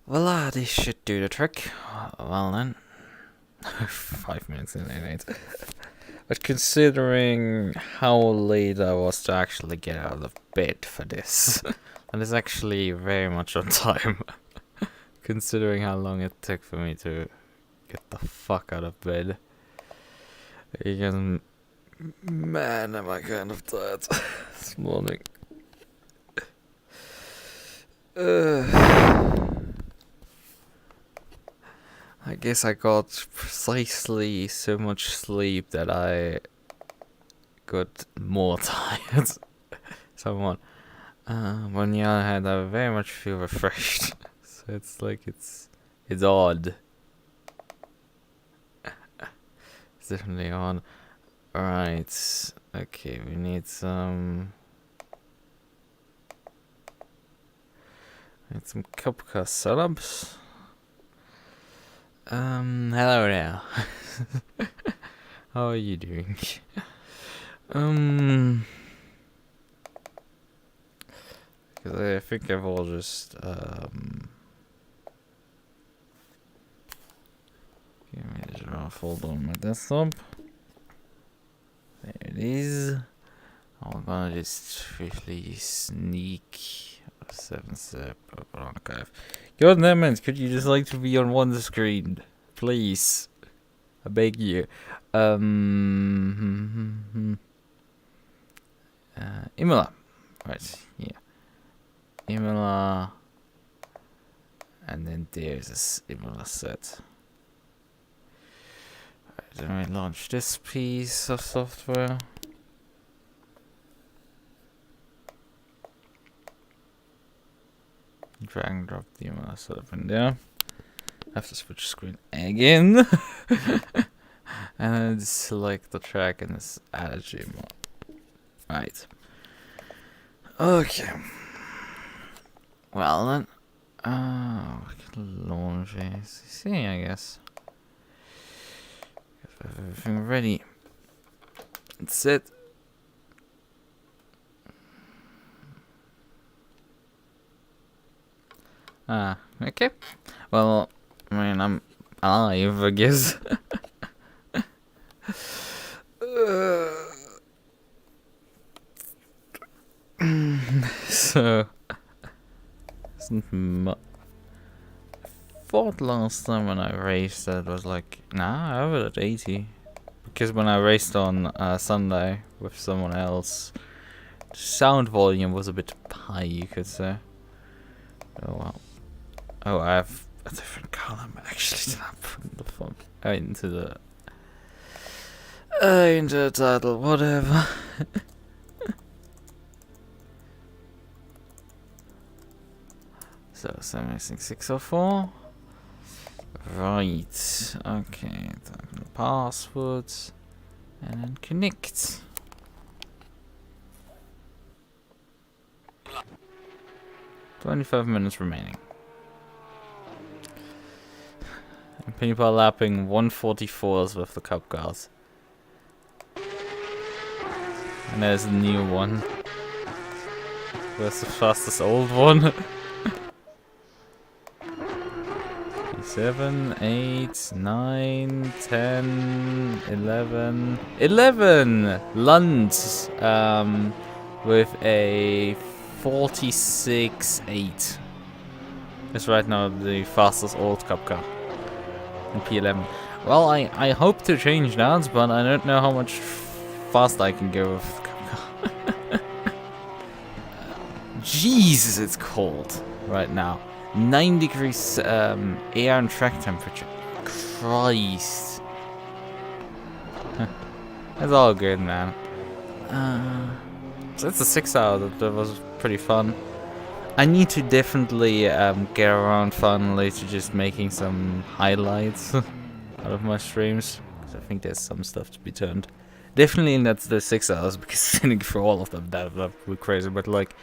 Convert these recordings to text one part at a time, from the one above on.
Voila, this should do the trick. Well then. 5 minutes in late. But considering how late I was to actually get out of bed for this, that is actually very much on time. Considering how long it took for me to get the fuck out of bed. Again, man, am I kind of tired this morning. I guess I got precisely so much sleep that I got more tired. Somewhat. But on the other hand, I very much feel refreshed. So it's like, it's odd. It's definitely odd. Alright. Okay, we need some... cup car setups. Hello there. How are you doing? Because I think I've all just, give me the giraffe folder on my desktop. There it is. I'm gonna just briefly sneak 7-step archive. God damn it, could you just like to be on one screen? Please. I beg you. Imola. Right, yeah. Imola. And then there's this Imola set. Alright, then we launch this piece of software. Drag and drop the Imola setup in there. I have to switch screen again. And then select the track and just add a Gmail. Right. Okay. Well then. We can launch ACC, I guess. Have everything ready. That's it. Okay. Well, I mean, I'm alive, I guess. So, I thought last time when I raced that was like, nah, I have it at 80. Because when I raced on Sunday with someone else, the sound volume was a bit high, you could say. Oh well. Oh, I have a different column actually that I put in the font. Into the title, whatever. So, 76604. Right. Okay, type in the passwords. And then connect. "25 minutes remaining. And people are lapping 144s with the cup cars. And there's a new one. Where's the fastest old one? 7, 8, 9, 10, 11. 11! Lund! With a 46.8. It's right now the fastest old cup car in P11. Well, I hope to change that, but I don't know how much faster I can go with cup car. Jesus, it's cold right now. 9 degrees air and track temperature. Christ. It's all good, man. So it's a 6 hour that was pretty fun. I need to definitely get around finally to just making some highlights out of my streams. Because I think there's some stuff to be turned. Definitely in the 6 hours, because sitting for all of them that would be crazy. But like,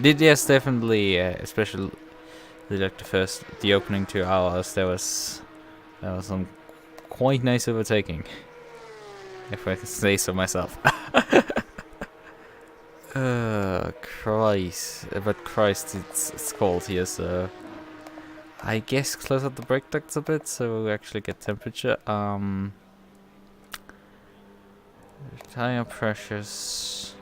yes, definitely, especially like the opening 2 hours, there was some quite nice overtaking, if I can say so myself. Christ, but Christ it's cold here, so I guess close up the brake ducts a bit so we actually get temperature. Tire pressures.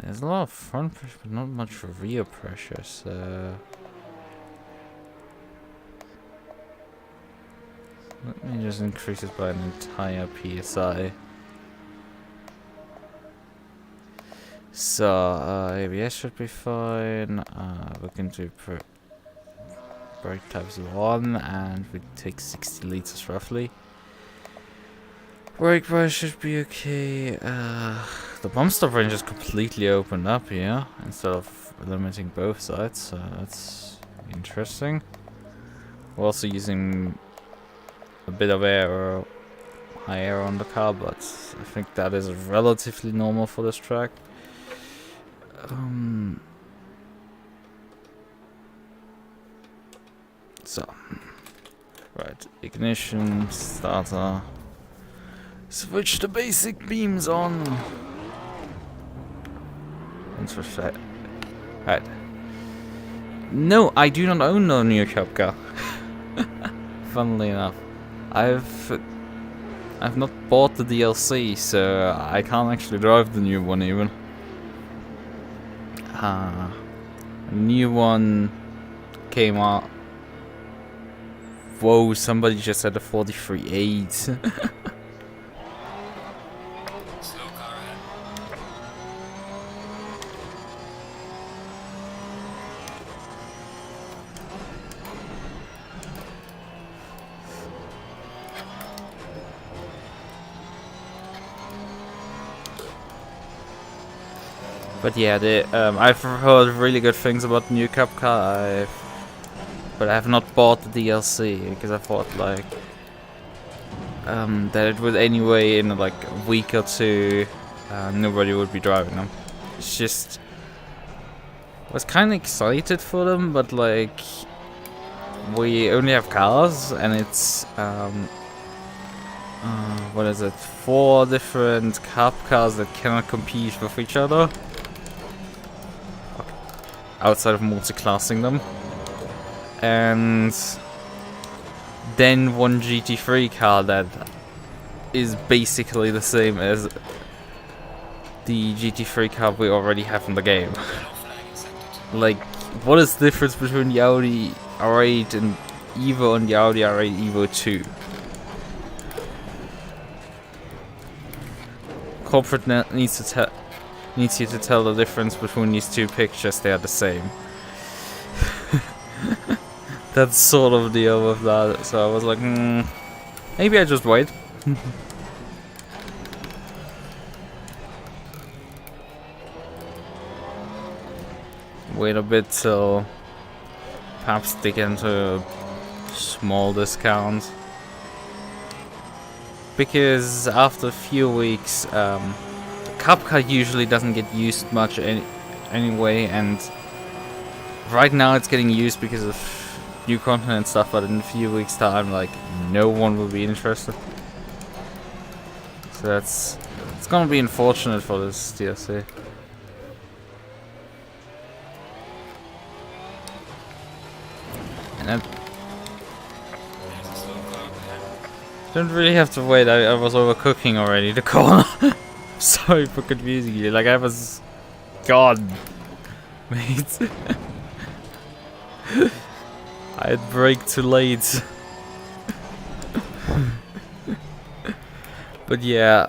There's a lot of front pressure, but not much rear pressure, so let me just increase it by an entire PSI. So, ABS should be fine. We can do brake types 1, and we take 60 liters roughly. Brake price should be okay. The bump stop range is completely opened up here instead of limiting both sides, so that's interesting. We're also using a bit of air or high air on the car, but I think that is relatively normal for this track. So, right, ignition, starter. Switch the basic beams on. And switch that. Right. No, I do not own no new Cup car. Funnily enough, I've not bought the DLC, so I can't actually drive the new one even. A new one came out. Whoa! Somebody just had a 43.8. But yeah, I've heard really good things about the new Cup car. But I have not bought the DLC because I thought like that it would anyway in like a week or two nobody would be driving them. It's just I was kind of excited for them, but like we only have cars and it's what is it? 4 different Cup cars that cannot compete with each other outside of multi-classing them. And then one GT3 car that is basically the same as the GT3 car we already have in the game. Like, what is the difference between the Audi R8 and Evo and the Audi R8 Evo 2? Corporate needs you to tell the difference between these two pictures. They are the same. That's sort of the deal with that. So I was like, maybe I just wait. Wait a bit till perhaps they get into a small discount. Because after a few weeks, the Cup car usually doesn't get used much anyway, and right now it's getting used because of new content and stuff, but in a few weeks time, like, no one will be interested. So it's gonna be unfortunate for this DLC. And I don't really have to wait. I was overcooking already the corner. Sorry for confusing you. Like, I was gone, mate. I had brake too late. But yeah,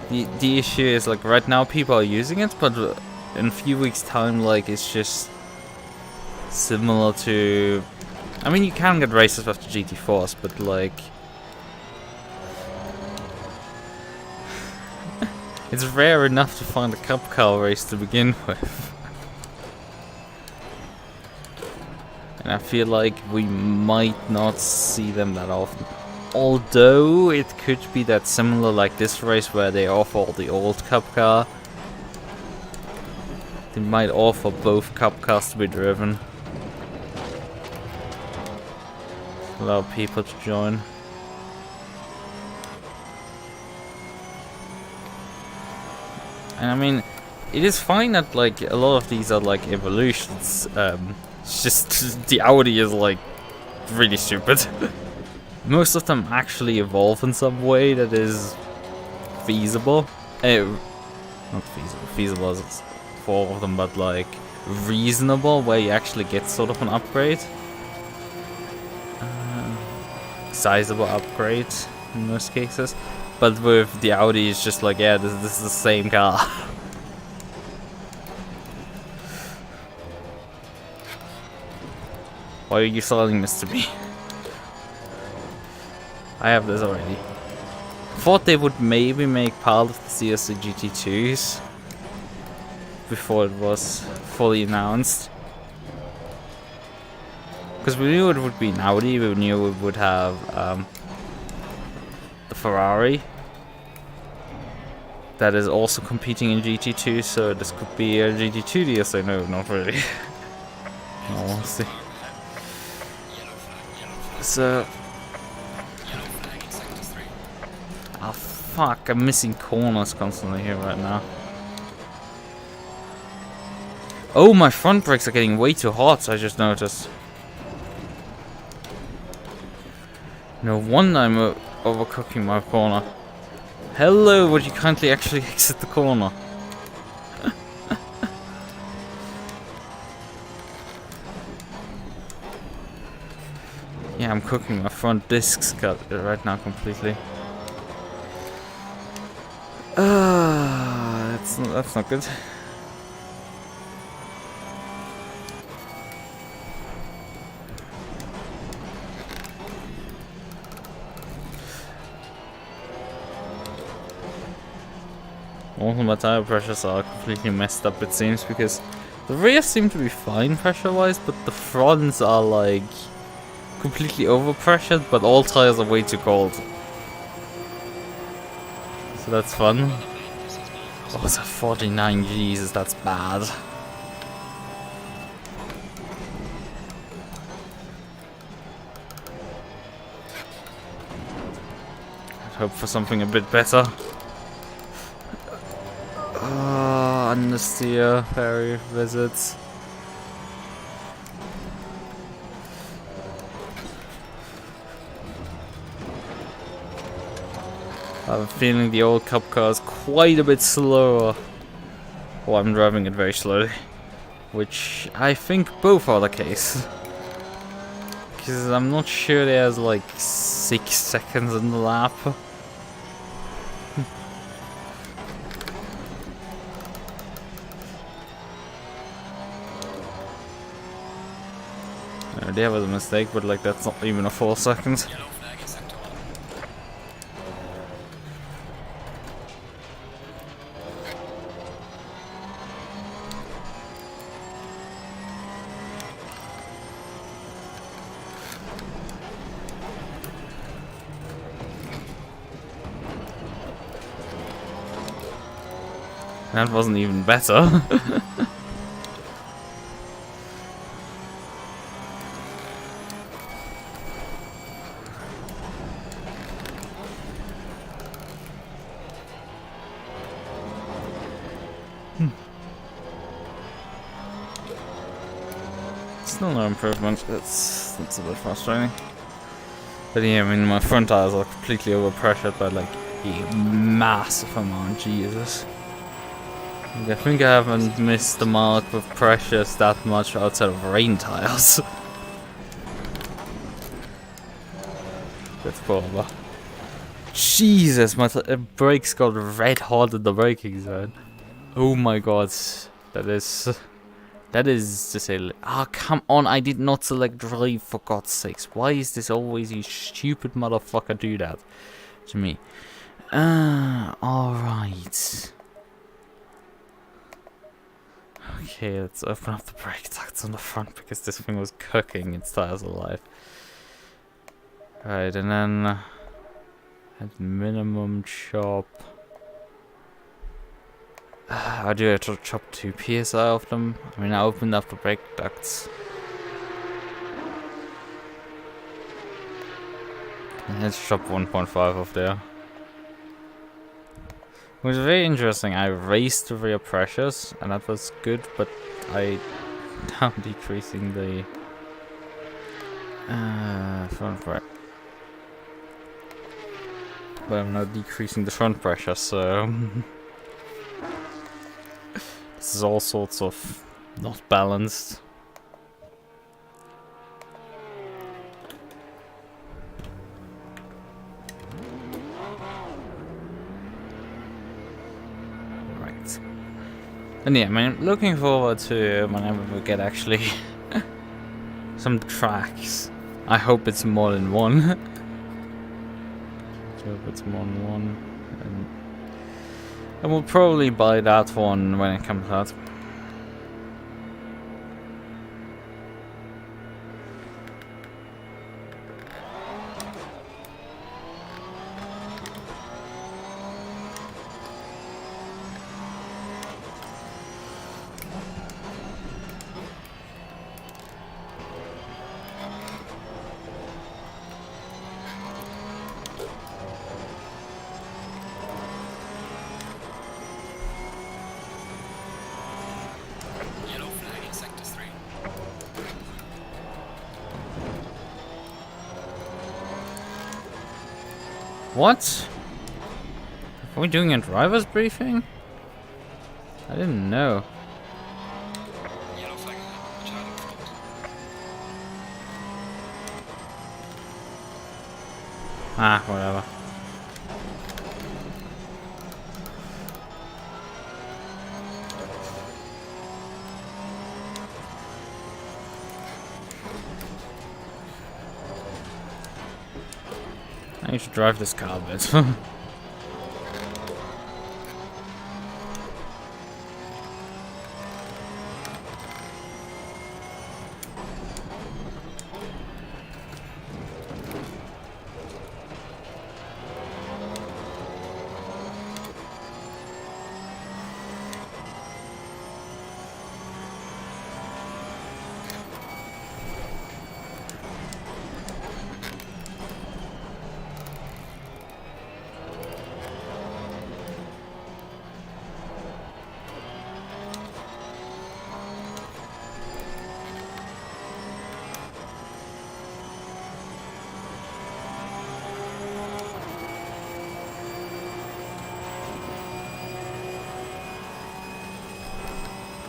the issue is like right now people are using it, but in a few weeks time, like, it's just similar to, I mean, you can get races with the GT4s, but like it's rare enough to find a Cup car race to begin with. And I feel like we might not see them that often. Although it could be that similar like this race where they offer the old Cup car. They might offer both Cup cars to be driven. allow people to join. And I mean, it is fine that like a lot of these are like evolutions. It's just the Audi is like really stupid. Most of them actually evolve in some way that is feasible. Not feasible. Feasible is for all of them, but like reasonable, where you actually get sort of an upgrade. Sizable upgrade in most cases. But with the Audi, it's just like, yeah, this is the same car. Why are you selling this to me? I have this already. Thought they would maybe make part of the CSC GT2s before it was fully announced. Because we knew it would be an Audi, we knew it would have the Ferrari that is also competing in GT2, so this could be a GT2 DLC. No, not really. No, we'll see. So, oh fuck! I'm missing corners constantly here right now. Oh, my front brakes are getting way too hot. I just noticed. No wonder I'm overcooking my corner. Hello, would you kindly actually exit the corner? Yeah, I'm cooking my front discs right now completely. That's not good. Also, my tire pressures are completely messed up, it seems, because the rears seem to be fine pressure-wise, but the fronts are like completely overpressured, but all tires are way too cold. So that's fun. Oh, it's a 49, Jesus, that's bad. I'd hope for something a bit better. Understeer, ferry visits. I have a feeling the old Cup car is quite a bit slower. Oh, I'm driving it very slowly. Which I think both are the case. Because I'm not sure there's like 6 seconds in the lap. There was a mistake, but like that's not even a 4 seconds. That wasn't even better. Still no improvement. That's a bit frustrating. But yeah, I mean, my front tires are completely overpressured by like a massive amount. Jesus. I think I haven't missed the mark with pressures that much outside of rain tires. That's probably. Jesus, my brakes got red hot in the braking zone. Oh my god, that is to say. Ah, come on! I did not select drive, for God's sakes. Why is this always you stupid motherfucker do that to me? All right. Okay, let's open up the brake ducts on the front because this thing was cooking its tires alive. Right, and then at minimum chop. I do have to chop 2 PSI of them. I mean, I opened up the brake ducts. Let's drop 1.5 off there. It was very interesting. I raised the rear pressures, and that was good, but I now decreasing the front pressure. But I'm not decreasing the front pressure, so this is all sorts of not balanced. Right. And yeah, I mean, looking forward to whenever we get actually some tracks. I hope it's more than one. I hope it's more than one. And we'll probably buy that one when it comes out. What? Are we doing a driver's briefing? I didn't know. Ah, whatever. I need to drive this car a bit.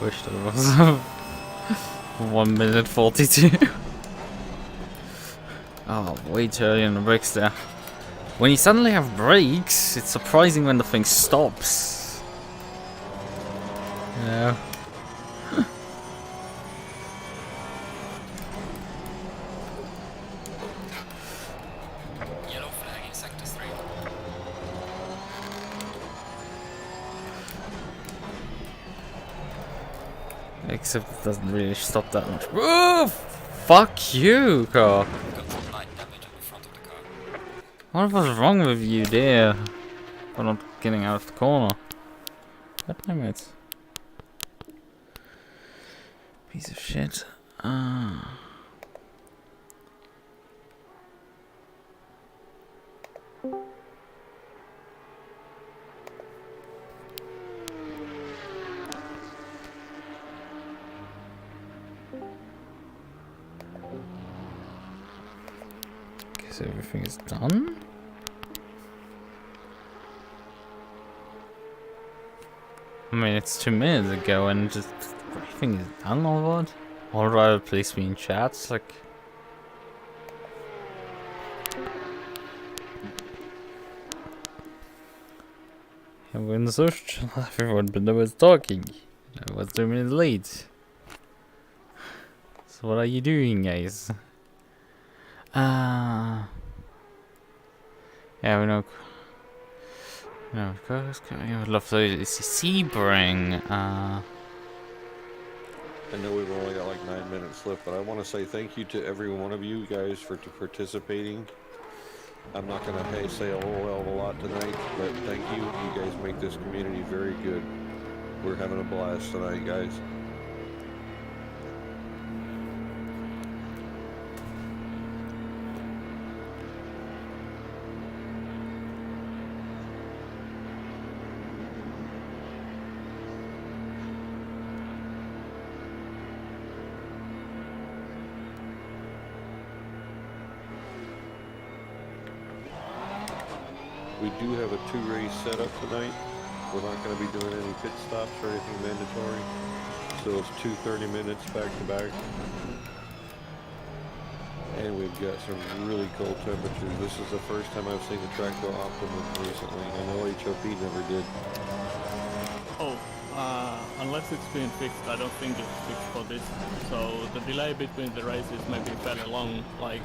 Wish there was 1 minute 42. Oh, way too early on the brakes there. When you suddenly have brakes, it's surprising when the thing stops. Yeah. Yellow flag in sector 3. Except it doesn't really stop that much. Oh, fuck you, car. Got some light damage on the front of the car. What was wrong with you there? For not getting out of the corner. God damn it. Piece of shit. Ah. Guess everything is done. I mean, it's 2 minutes ago and just everything is done or what? Or rather, please me in chats, like. Everyone's social, everyone but no one's talking. I was 2 minutes late. So what are you doing, guys? Yeah, we know. No, I would love to. It's a Sebring. I know we've only got like 9 minutes left, but I want to say thank you to every one of you guys for participating. I'm not going to say a whole hell of a lot tonight, but thank you. You guys make this community very good. We're having a blast tonight, guys. We do have a 2-race setup tonight. We're not going to be doing any pit stops or anything mandatory. So it's 2 30 minutes back to back. And we've got some really cold temperatures. This is the first time I've seen the track go optimum recently. I know HOP never did. Oh, unless it's been fixed, I don't think it's fixed for this. So the delay between the races may be fairly long, like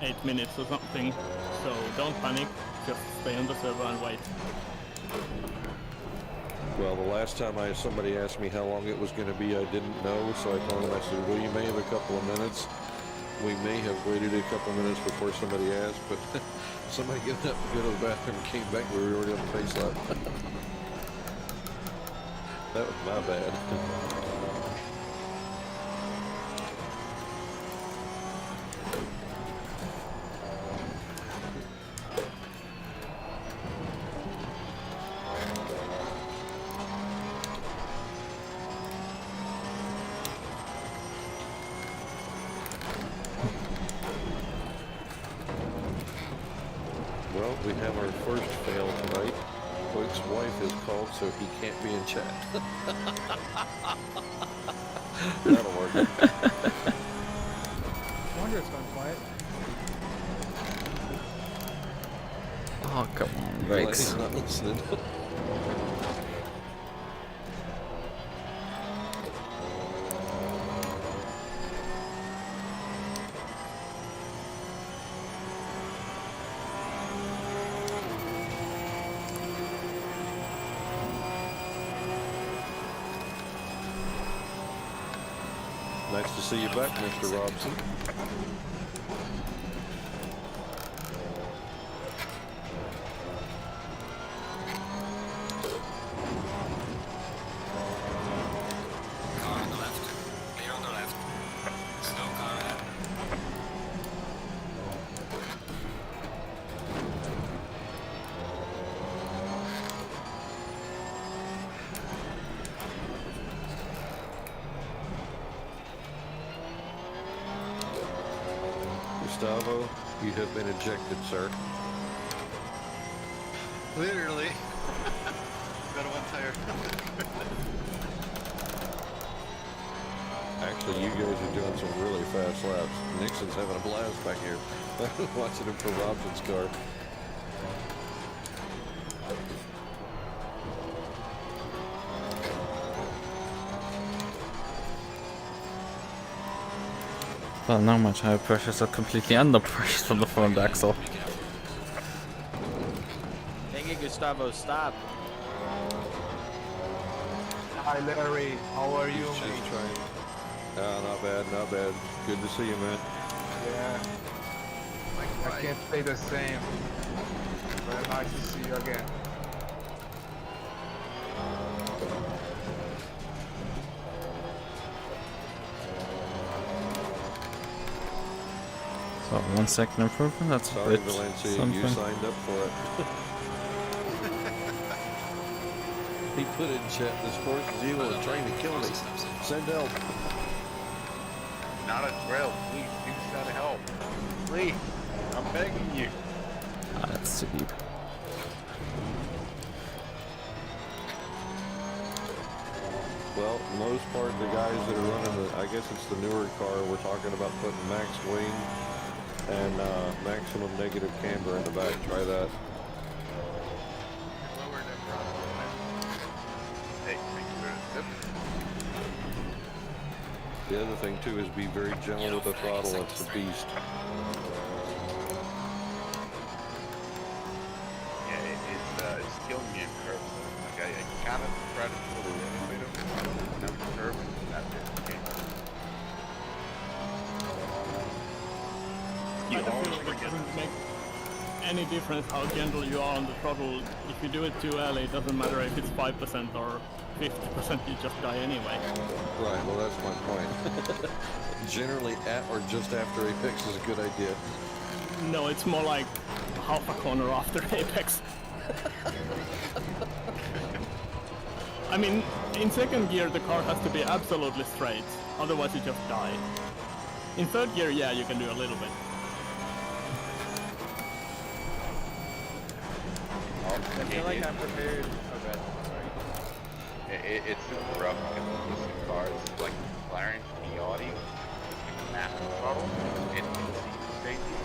8 minutes or something. So don't panic, just stay on the server and wait. Well, the last time somebody asked me how long it was going to be, I didn't know. So I told them, I said, well, you may have a couple of minutes. We may have waited a couple of minutes before somebody asked, but somebody got up to go to the bathroom and came back. We were already on the pace lap. That was my bad. Well, we have our first fail tonight. Quick's wife is called, so he can't be in chat. That'll work. I wonder it's gone quiet. Oh, come on, Like brakes. he's not listening. Nice to see you back, Mr. Robson. Car on the left. Clear on the left. Slow car ahead. Gustavo, you have been ejected, sir. Literally. Got one tire. Actually, you guys are doing some really fast laps. Nixon's having a blast back here. Watching him from Robson's car. Well, not much high pressure, so completely under pressure from the front axle. Dang it, Gustavo, stop. Hi Larry, how are you? He's just trying. Not bad, not bad. Good to see you, man. Yeah, I can't say the same. Very nice to see you again. So 1 second improvement, that's a Sorry, bit Valencia, you something. signed up for it. He put in chat, this Porsche is evil and trying to kill me. Send help. Not a drill. Please, please send help. Please. I'm begging you. Ah, that's too deep. Well, most part, the guys that are running the, I guess it's the newer car, we're talking about putting max wing and maximum negative camber in the back. Try that. Lower the throttle. Hey, make sure it's zip. The other thing too is be very gentle with the throttle. It's a beast. Yeah, it's killing me in curves. Like I kind of try to pull a little bit of number curve and that's it. Okay. I feel like it doesn't make any difference how gentle you are on the throttle. If you do it too early, it doesn't matter if it's 5% or 50%, you just die anyway. Right, well that's my point. Generally at or just after apex is a good idea. No, it's more like half a corner after apex. I mean, in second gear the car has to be absolutely straight, otherwise you just die. In third gear, yeah, you can do a little bit. I feel like I'm prepared. Oh, good. Sorry. It's super rough because of the cars, like McLaren, the Audi, it's massive throttle, and it's safety.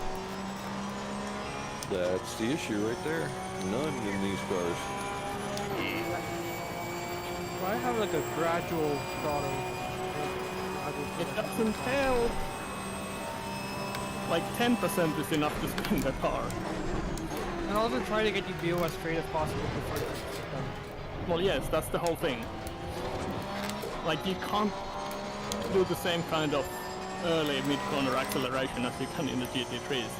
That's the issue right there. None in these cars. Why have like a gradual throttle? It doesn't help. Like 10% is enough to spin the car. And also try to get your VO as straight as possible before you sit down. Well, yes, that's the whole thing. Like you can't do the same kind of early mid-corner acceleration as you can in the GT3s.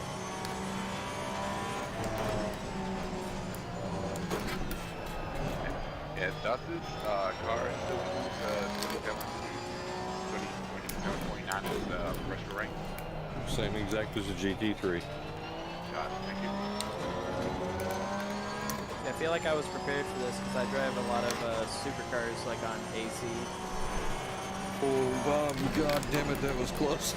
Yeah, does this car still use 27.9 as pressure range? Same exact as a GT3. God, thank you. Yeah, I feel like I was prepared for this because I drive a lot of supercars like on AC. Oh, Bob, god damn it, that was close.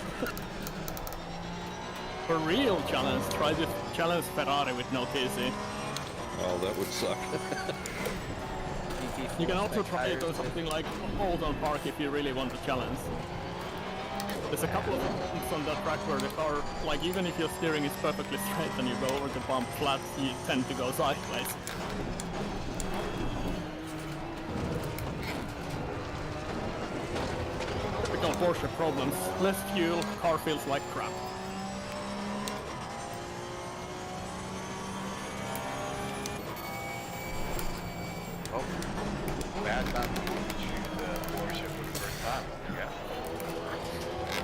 For real challenge, try to challenge Ferrari with no TC. Oh, that would suck. You can also try it on something like Oldham Park if you really want to challenge. There's a couple of things on that track where the car, like even if your steering is perfectly straight and you go over the bump flat, you tend to go sideways. Typical Porsche problems. Less fuel, car feels like crap. Oh, bad time to choose the Porsche for the first time. Yeah.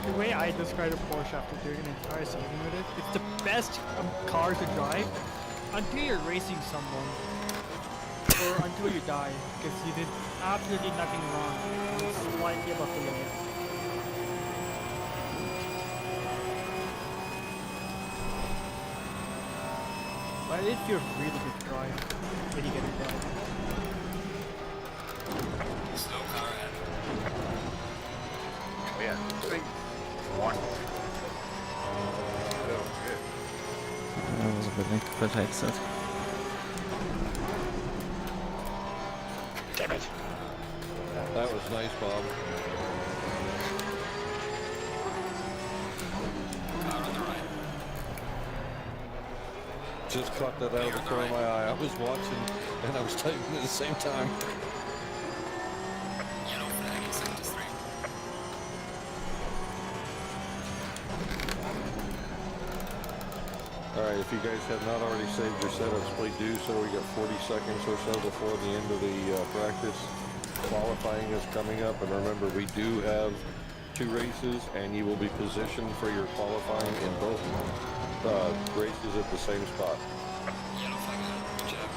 The way I describe a Porsche after doing an entire season with it, it's the best car to drive until you're racing someone or until you die because you did absolutely nothing wrong. It's slightly above the limit. But it feels really good to drive when you get it done. Slow car ahead. Oh yeah, this thing wants. So good. That was a bit protected. Damn it. That was nice, Bob. Car on the right. Just caught that out of the corner of my eye. I was watching and I was typing at the same time. Yellow flag in sector 3. Alright, if you guys have not already saved your setups, please do so. We got 40 seconds or so before the end of the practice. Qualifying is coming up, and remember, we do have 2 races, and you will be positioned for your qualifying in both races at the same spot. Yellow flag ahead. Good job.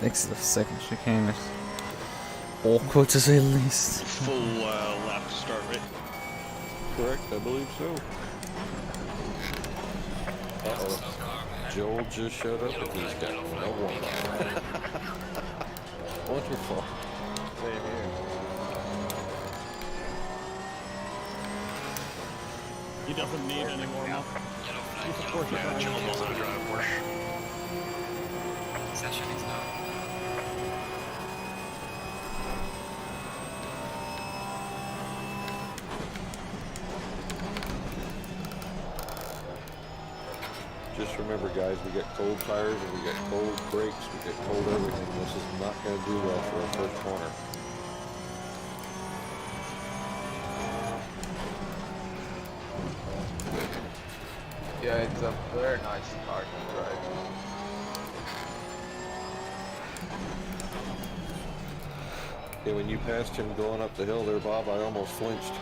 Next to the second chicane is awkward to say the least. Full lap to start, right? Correct, I believe so. Uh-oh. Slow car, man. Joel just showed up and he's got no warm-up. Wonderful. Same here. He doesn't need any warm-up. Yellow flag. He's a Yellow Porsche flag. driver. Joel knows how to drive a Porsche. Session is now. Just remember, guys, we got cold tires and we got cold brakes, we got cold everything. This is not going to do well for our first corner. Yeah, it's a very nice car to drive. Okay, when you passed him going up the hill there, Bob, I almost flinched.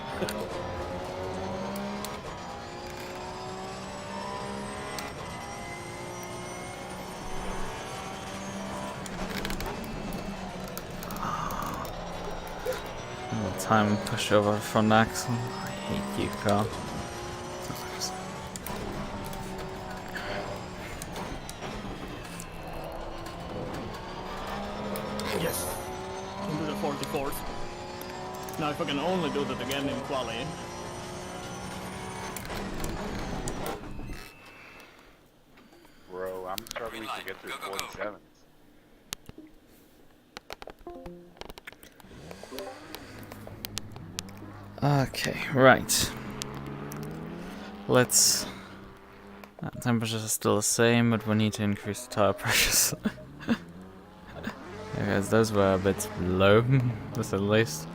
Time push over front axle. I hate you, car. Yes. Into the 44th. Now if I can only do that again in Qualy. Bro, I'm struggling to get through 47s. Okay, right. Let's... temperatures are still the same, but we need to increase the tire pressures. Because those were a bit low, at least.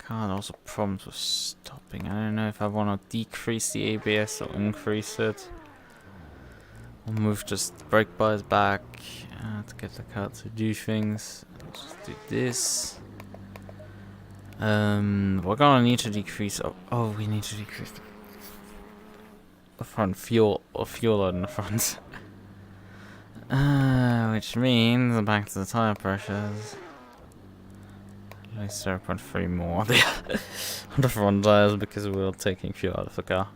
Can't also prompt with stopping. I don't know if I want to decrease the ABS or increase it. We'll move just brake bars back to get the car to do things. I'll just do this. We're gonna need to decrease. Oh, we need to decrease the front fuel in the front. Which means back to the tire pressures. At least 0.3 more on the front tires because we're taking fuel out of the car.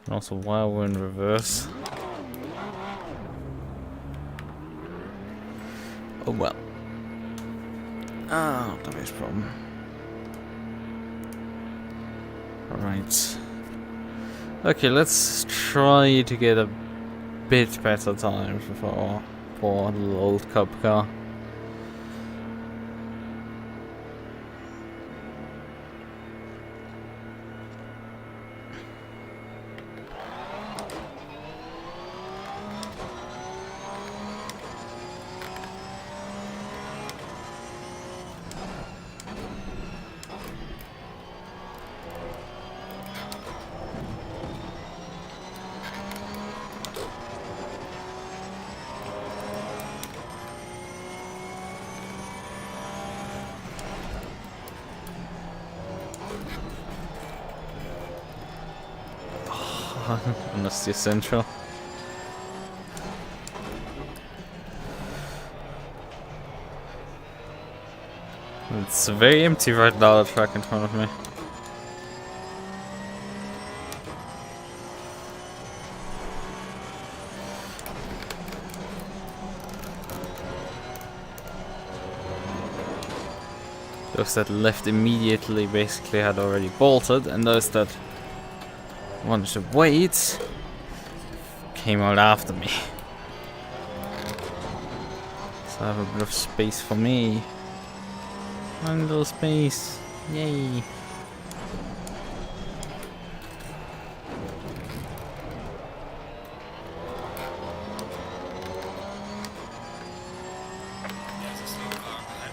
And also while we're in reverse. Oh well. Ah, not the biggest problem. Alright. Okay, let's try to get a bit better times for our little old Cup car. Unless you're central. It's very empty right now, the track in front of me. Those that left immediately basically had already bolted, and those that wanted to wait came out after me. So I have a bit of space for me. One little space. Yay. There's a slow car behind.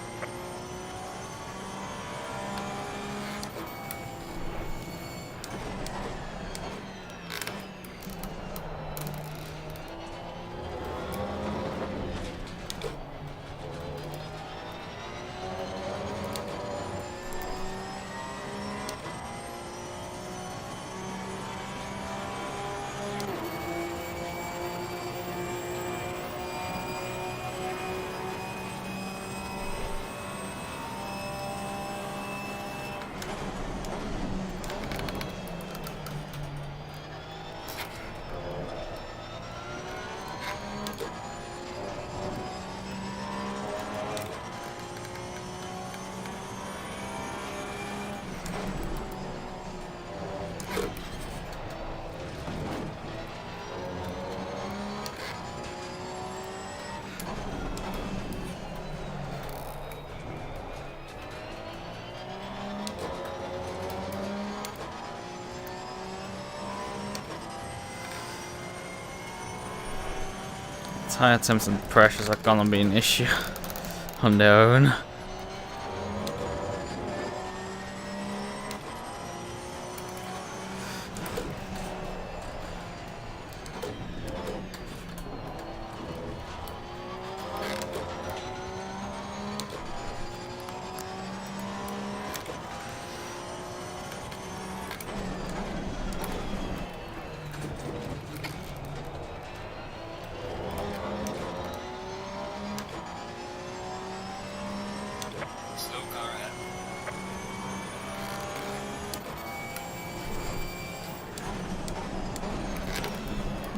Tire temps and pressures are gonna be an issue on their own.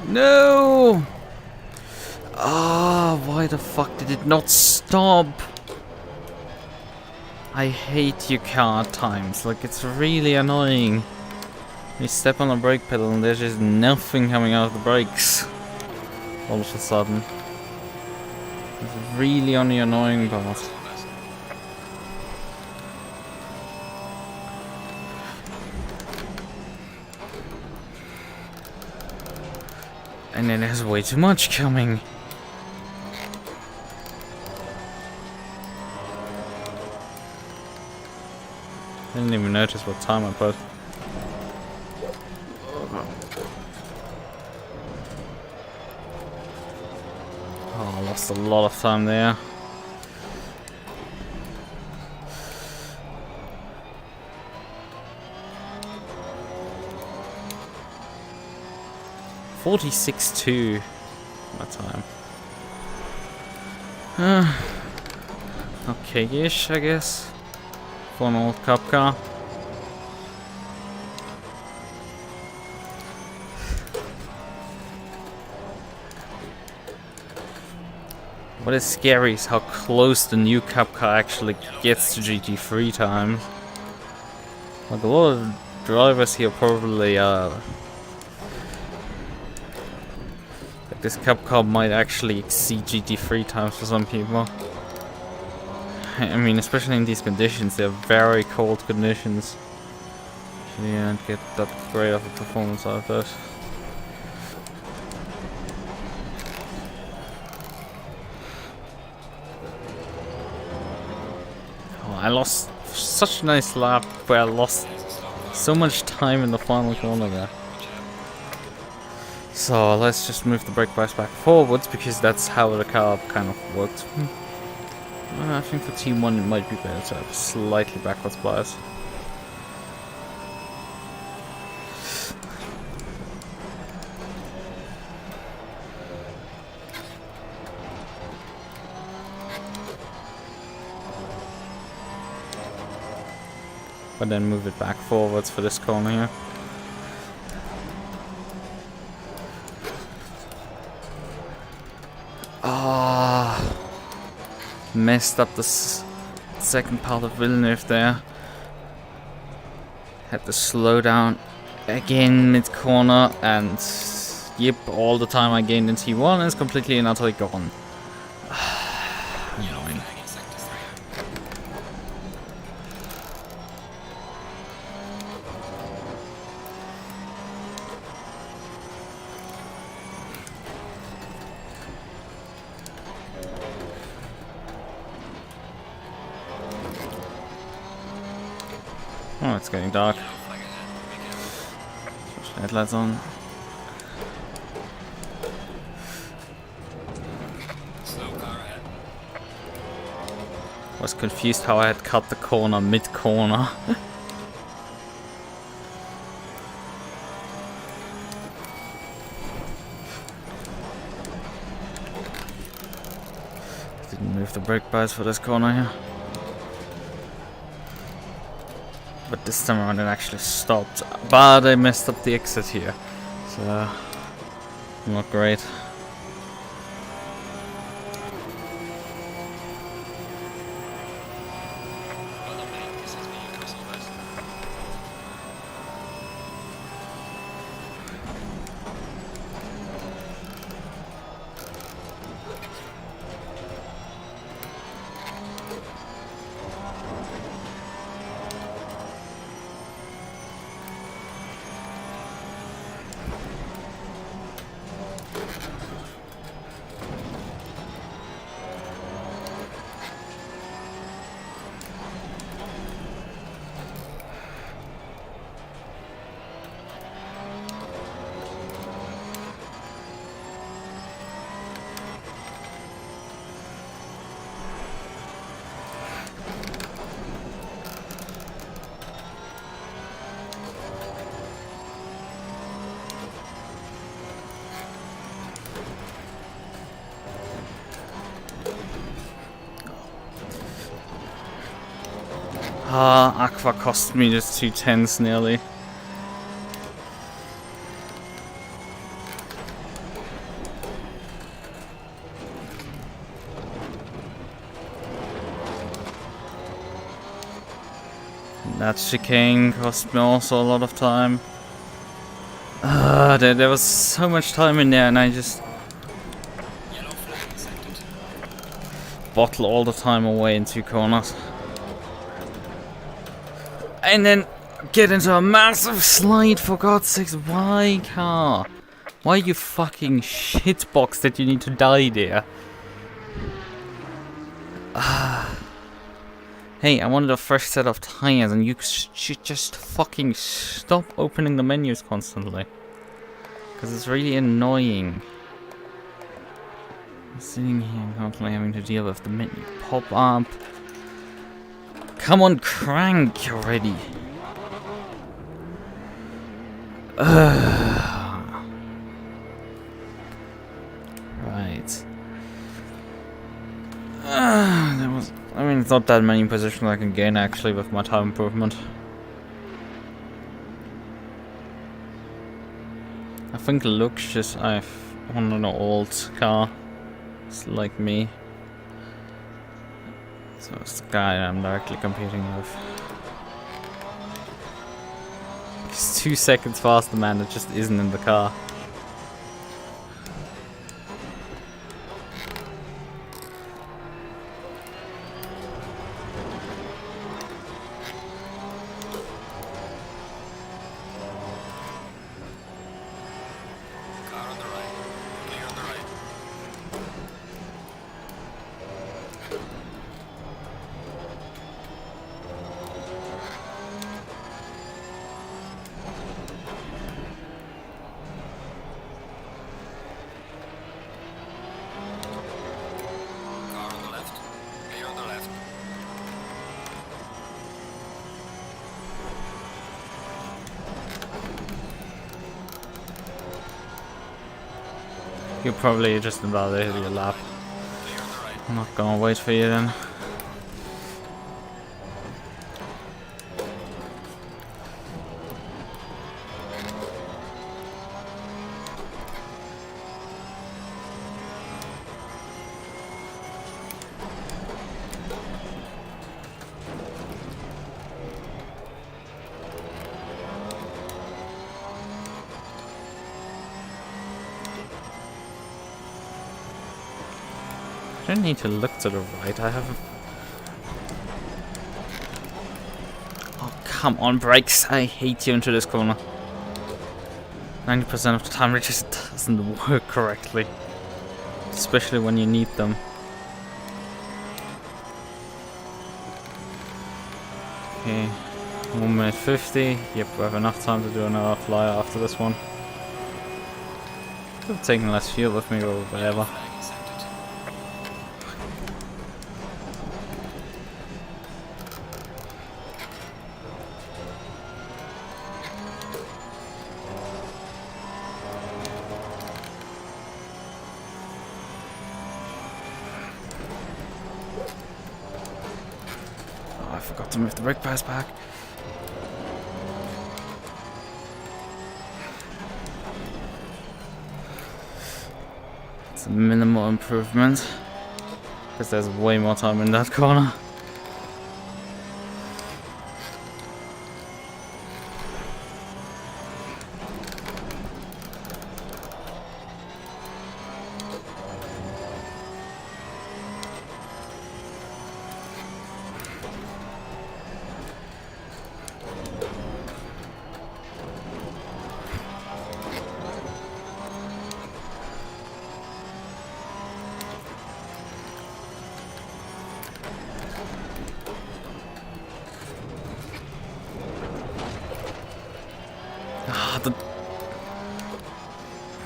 No! Ah, why the fuck did it not stop? I hate your car times. Like, it's really annoying. You step on the brake pedal and there's just nothing coming out of the brakes. All of a sudden. It's really on the annoying part. And then there's way too much coming. I didn't even notice what time I put. Oh, I lost a lot of time there. $46.2 my time. Okay-ish, I guess. For an old cup car. What is scary is how close the new cup car actually gets to GT3 times. Like, a lot of drivers here probably like, this cup car might actually exceed GT3 times for some people. I mean, especially in these conditions, they're very cold conditions. You don't get that great of a performance out of it. Oh, I lost such a nice lap where I lost so much time in the final corner there. So let's just move the brake bias back forwards because that's how the car kind of works. I think for T1 it might be better to have a slightly backwards bias. But then move it back forwards for this corner here. Ah. Messed up the second part of Villeneuve there. Had to slow down again mid-corner, and yep, all the time I gained in T1 is completely and utterly gone. Annoying. Oh, it's getting dark. Switch the headlights on. Was confused how I had cut the corner mid-corner. Didn't move the brake bias for this corner here. But this time around it actually stopped. But I messed up the exit here. So, not great. Aqua cost me just 210s nearly. That chicane cost me also a lot of time. There was so much time in there, and I just Yellow flag accepted. bottle all the time away in 2 corners. And then get into a massive slide, for God's sakes. Why, car? Why you fucking shitbox that you need to die there? Hey, I wanted a fresh set of tires, and you should just fucking stop opening the menus constantly. Because it's really annoying. I'm sitting here constantly having to deal with the menu pop-up. Come on, crank already. Right. There was, I mean, it's not that many positions I can gain actually with my time improvement. I think Lukas just I've on an old car. It's like me. So it's the guy I'm directly competing with. He's 2 seconds faster, man. It just isn't in the car. Car on the right. Clear on the right. Car on the left. Clear on the left. You're probably just about to hit your lap. Clear on the right. I'm not gonna wait for you then. I don't need to look to the right. I have. Oh, come on, brakes! I hate you into this corner. 90% of the time, it just doesn't work correctly, especially when you need them. Okay, 1 minute 50. Yep, we have enough time to do another flyer after this one. Could have taken less fuel with me or whatever. Flag accepted. Oh, I forgot to move the brake pads back. It's a minimal improvement, because there's way more time in that corner.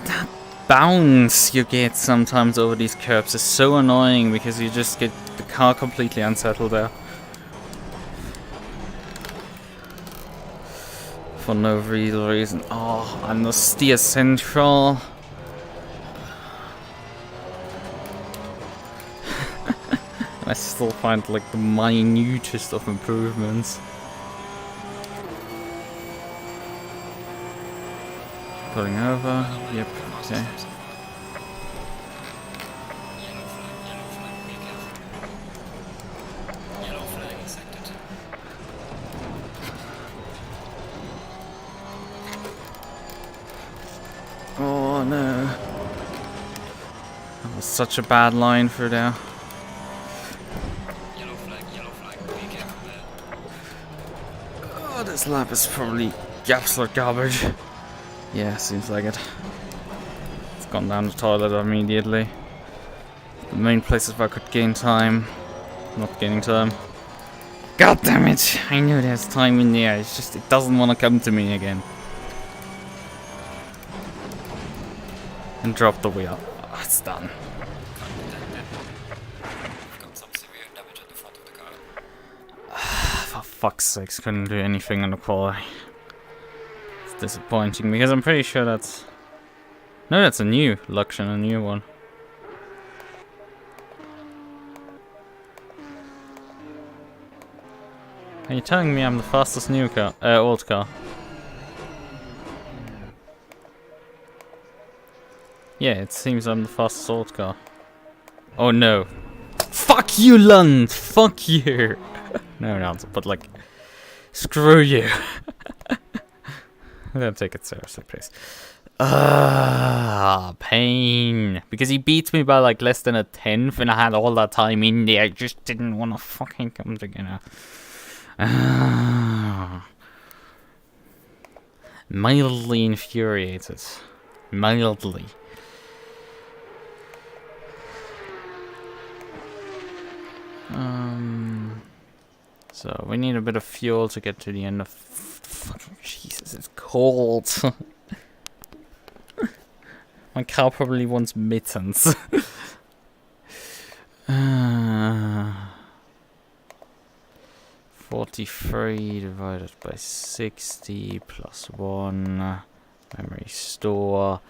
That bounce you get sometimes over these curbs is so annoying, because you just get the car completely unsettled there. For no real reason. Oh, and the steer central. I still find like the minutest of improvements. Pulling over. Yep. Okay. Yellow flag, be careful. Yellow flag accepted. Oh no. That was such a bad line for there. Yellow flag, be careful there. Oh, this lap is probably absolute garbage. Yeah, seems like it. It's gone down the toilet immediately. The main places where I could gain time. Not gaining time. God damn it! I knew there's time in there, it's just it doesn't want to come to me again. And drop the wheel. Oh, it's done. Got some severe damage at the front of the car. For fuck's sakes, couldn't do anything on the quality. It's disappointing because I'm pretty sure that's... No, that's a new Lichten, a new one. Are you telling me I'm the fastest new car, old car? Yeah, it seems I'm the fastest old car. Oh no. Fuck you, Lund! Fuck you! No, no, but like... Screw you! Don't take it seriously, please. Pain. Because he beat me by like less than a tenth and I had all that time in there. I just didn't want to fucking come together. Mildly infuriated. Mildly. So we need a bit of fuel to get to the end of... Fucking Jesus, it's cold. My car probably wants mittens. 43 divided by 60 plus 1 memory store.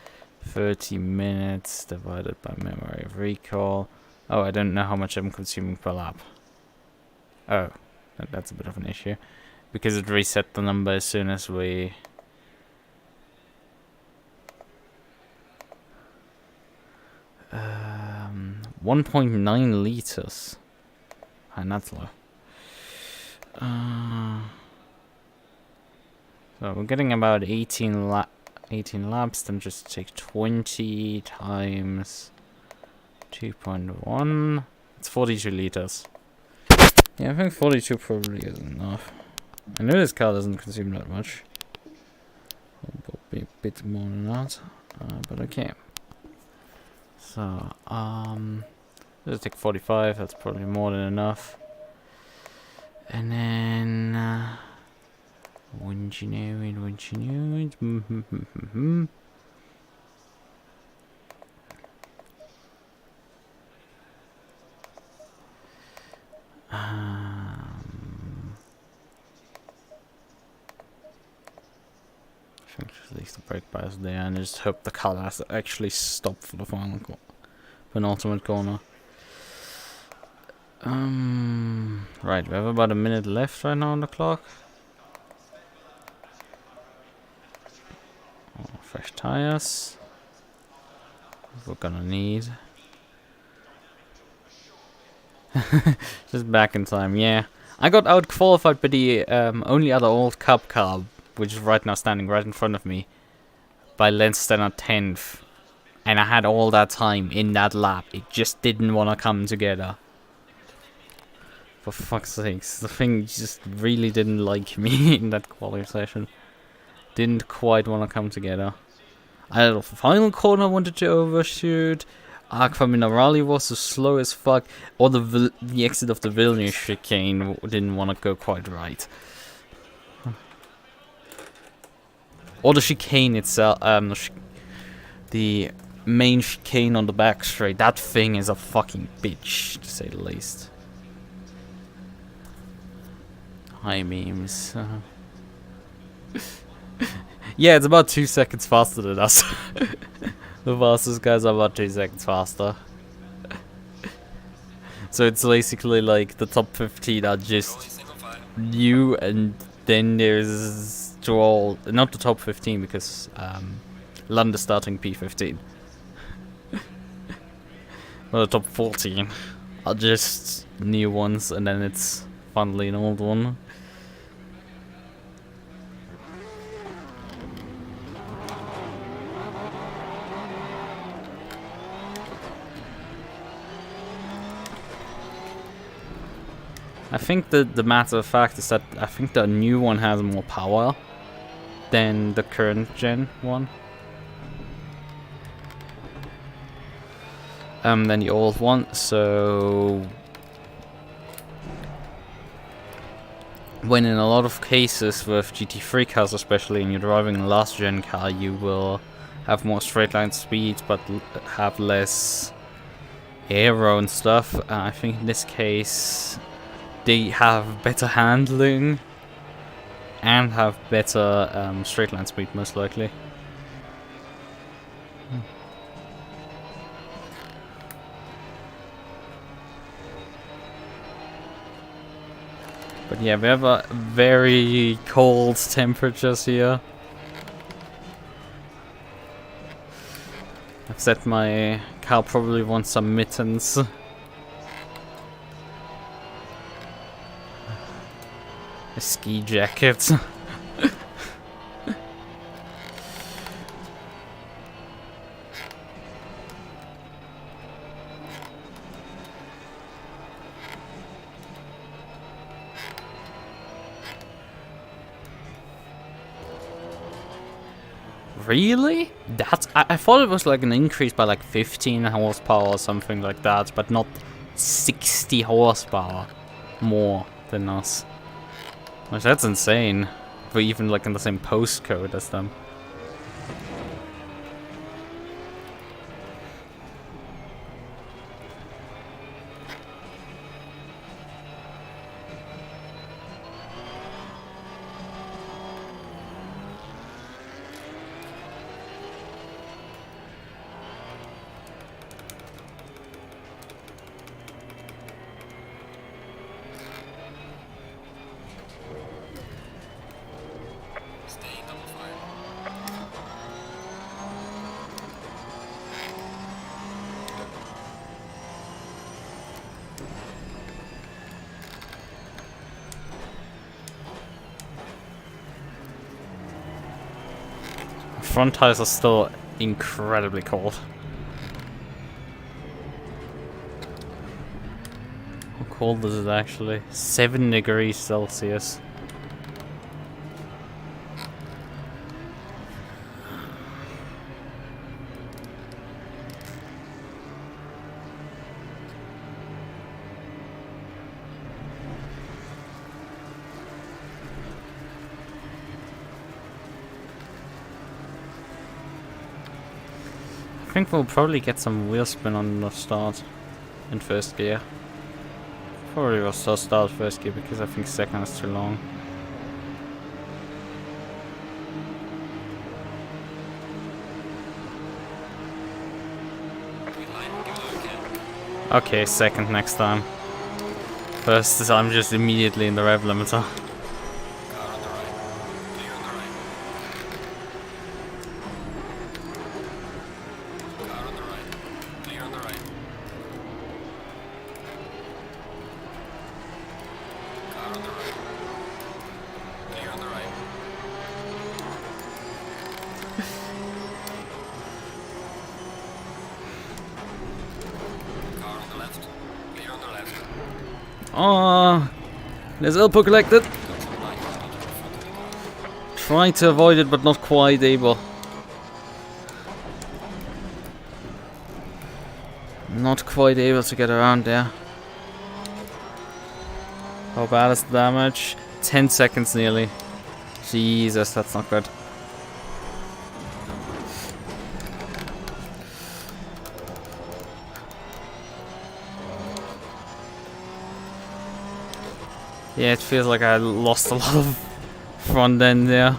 30 minutes divided by memory of recall. Oh, I don't know how much I'm consuming per lap. Oh, that's a bit of an issue. Because it reset the number as soon as we... 1.9 liters. And that's low. So we're getting about 18 laps, then just take 20 times 2.1. It's 42 liters. Yeah, I think 42 probably is enough. I know this car doesn't consume that much. It'll be a bit more than that, but okay. So, let's take 45, that's probably more than enough. And then, wouldn't you know it, wouldn't you know it, I think just leave the brake bias there and just hope the car has to actually stop for the final penultimate corner. Right, we have about a minute left right now on the clock. Oh, fresh tires. We're gonna need. Just back in time, yeah. I got out qualified by the only other old Cup car, which is right now standing right in front of me, by less than a tenth. And I had all that time in that lap. It just didn't want to come together. For fuck's sakes, the thing just really didn't like me in that quality session. Didn't quite want to come together. I had a final corner I wanted to overshoot. Aqua Minerali was so slow as fuck. Or the exit of the Vilnius chicane didn't want to go quite right. Or the chicane itself, the main chicane on the back straight. That thing is a fucking bitch, to say the least. High memes. Yeah, it's about 2 seconds faster than us. The fastest guys are about 2 seconds faster. So it's basically like the top 15 are just new, and then there's not the top 15 because London starting P15. Well, the top 14 are just new ones, and then it's finally an old one. I think the matter of fact is that I think the new one has more power than the current gen one. Than the old one, so when in a lot of cases with GT3 cars especially, and you're driving a last gen car, you will have more straight line speeds but have less aero and stuff. I think in this case they have better handling and have better straight line speed most likely. But yeah, we have a very cold temperatures here. I've said my car probably wants some mittens. A ski jacket. Really? That's I thought it was like an increase by like 15 horsepower or something like that, but not 60 horsepower more than us. Which that's insane. We're even like in the same postcode as them. Stay double fire. Front tires are still incredibly cold. How cold is it actually? 7 degrees Celsius. I think we'll probably get some wheel spin on the start in first gear. Probably will still start first gear because I think second is too long. Okay, second next time. First, I'm just immediately in the rev limiter. Car on the right. Clear on the right. Car on the right. Clear on the right. Car on the right. Clear on the right. Car on the left. Clear on the left. Oh, there's Elpo collected. Got some light speed in front of the car. Trying to avoid it, but not quite able. Not quite able to get around there. How bad is the damage? 10 seconds nearly. Jesus, that's not good. Yeah, it feels like I lost a lot of front end there.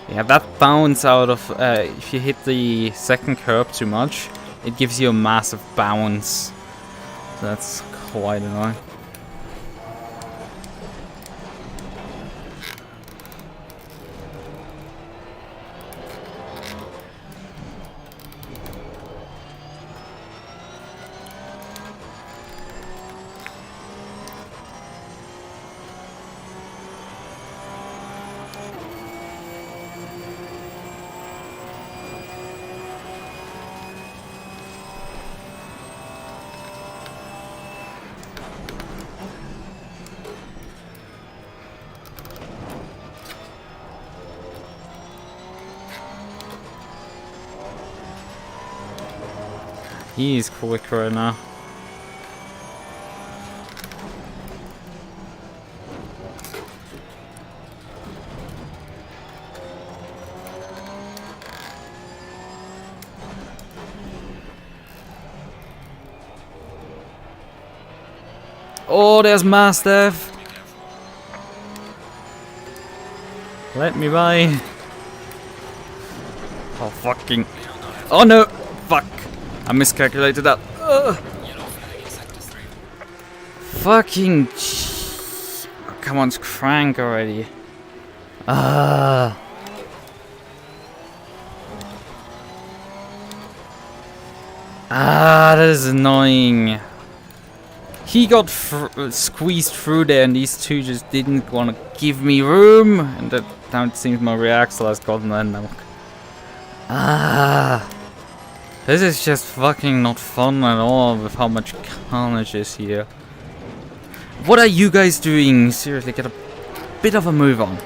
Yeah, that bounce out of, if you hit the second curb too much, it gives you a massive bounce. So that's quite annoying. He's quick right now. Oh, there's Mastiff. Let me by. Oh, fucking. Oh no! Fuck! I miscalculated that. Fucking. Oh, come on, crank already. Ah. Ah, that is annoying. He got squeezed through there, and these two just didn't want to give me room. And that now it seems my reaxle has gotten an knock. Ah, this is just fucking not fun at all with how much carnage is here. What are you guys doing? Seriously, get a bit of a move on.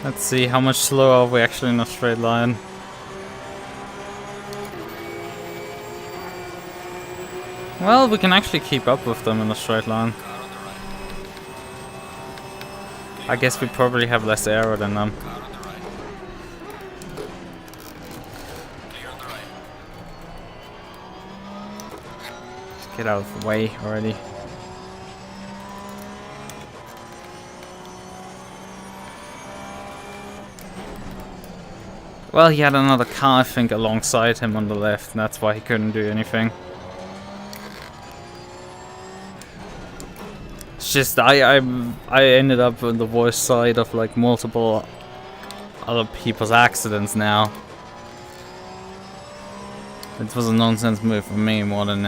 Let's see, how much slower are we actually in a straight line? Well, we can actually keep up with them in a straight line. I guess we probably have less aero than them. Just get out of the way already. Well, he had another car, I think, alongside him on the left, and that's why he couldn't do anything. It's just I ended up on the worst side of like multiple other people's accidents now. It was a nonsense move for me more than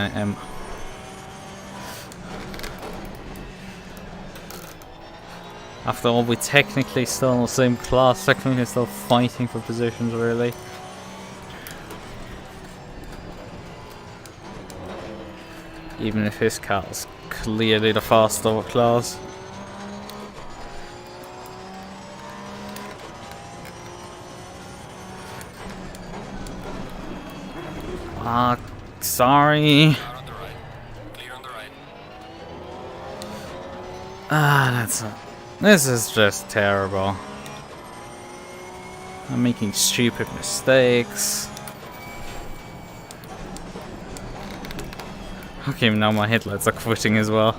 After all, we're technically still in the same class, technically still fighting for positions, really. Even if his car is clearly the faster class. Ah, sorry. Ah, that's a... This is just terrible. I'm making stupid mistakes. Okay, now my headlights are quitting as well.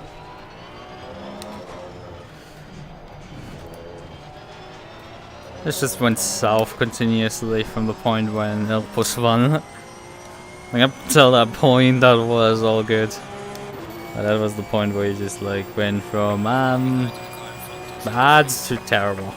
This just went south continuously from the point when it was fun. Like up until that point, that was all good. But that was the point where you just like went from bad to terrible.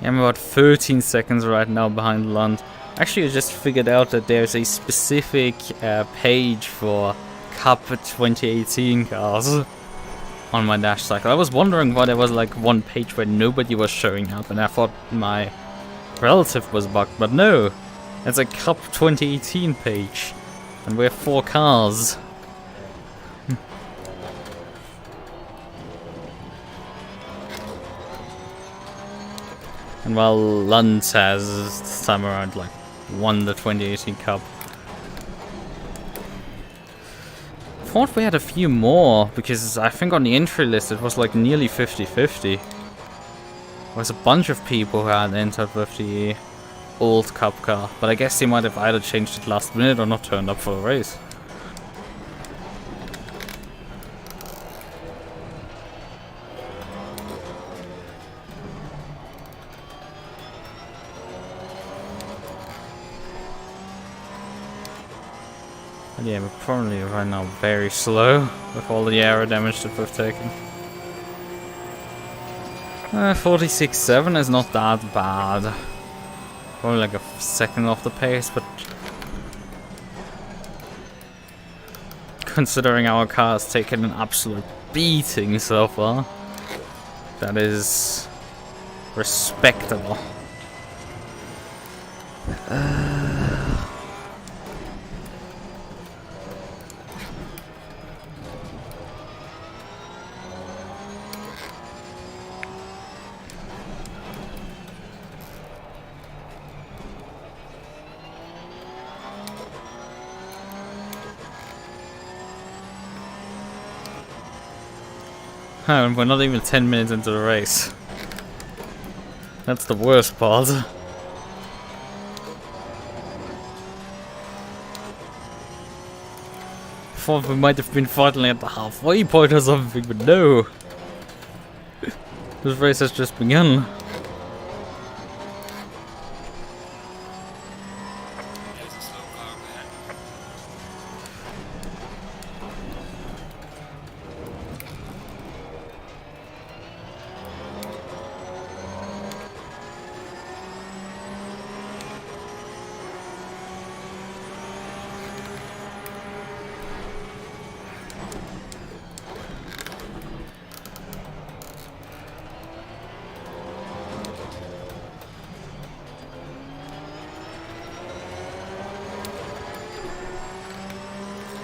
I'm about 13 seconds right now behind Lund. Actually, I just figured out that there's a specific page for Cup 2018 cars on my dash cycle. I was wondering why there was like one page where nobody was showing up, and I thought my relative was bugged, but no, it's a Cup 2018 page, and we have 4 cars. And while Lund has this time around like won the 2018 Cup. I thought we had a few more, because I think on the entry list it was like nearly 50-50. There was a bunch of people who had entered with the old Cup car, but I guess they might have either changed it last minute or not turned up for the race. But yeah, we're probably right now very slow with all the aero damage that we've taken. 46.7 is not that bad. Probably like a second off the pace, but considering our car has taken an absolute beating so far, that is respectable. And we're not even 10 minutes into the race. That's the worst part. Thought we might have been finally at the halfway point or something, but no. This race has just begun. There's a slow car there.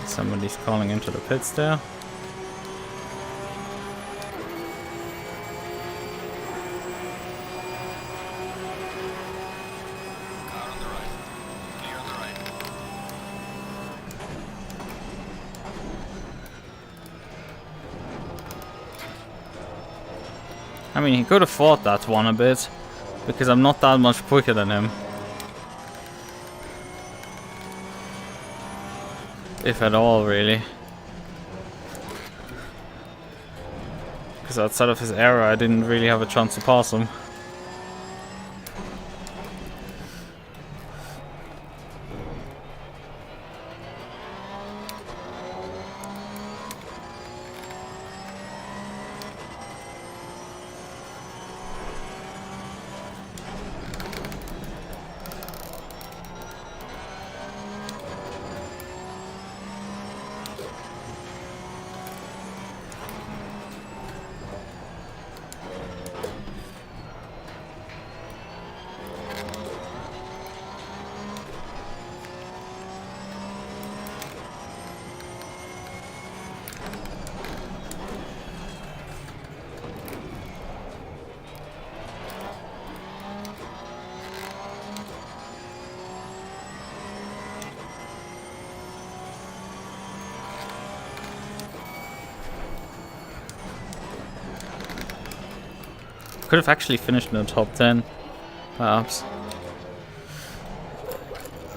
Somebody's calling into the pits there. Car on the right. Clear on the right. I mean, he could have fought that one a bit, because I'm not that much quicker than him. If at all, really. Because outside of his error, I didn't really have a chance to pass him. Could have actually finished in the top 10, perhaps.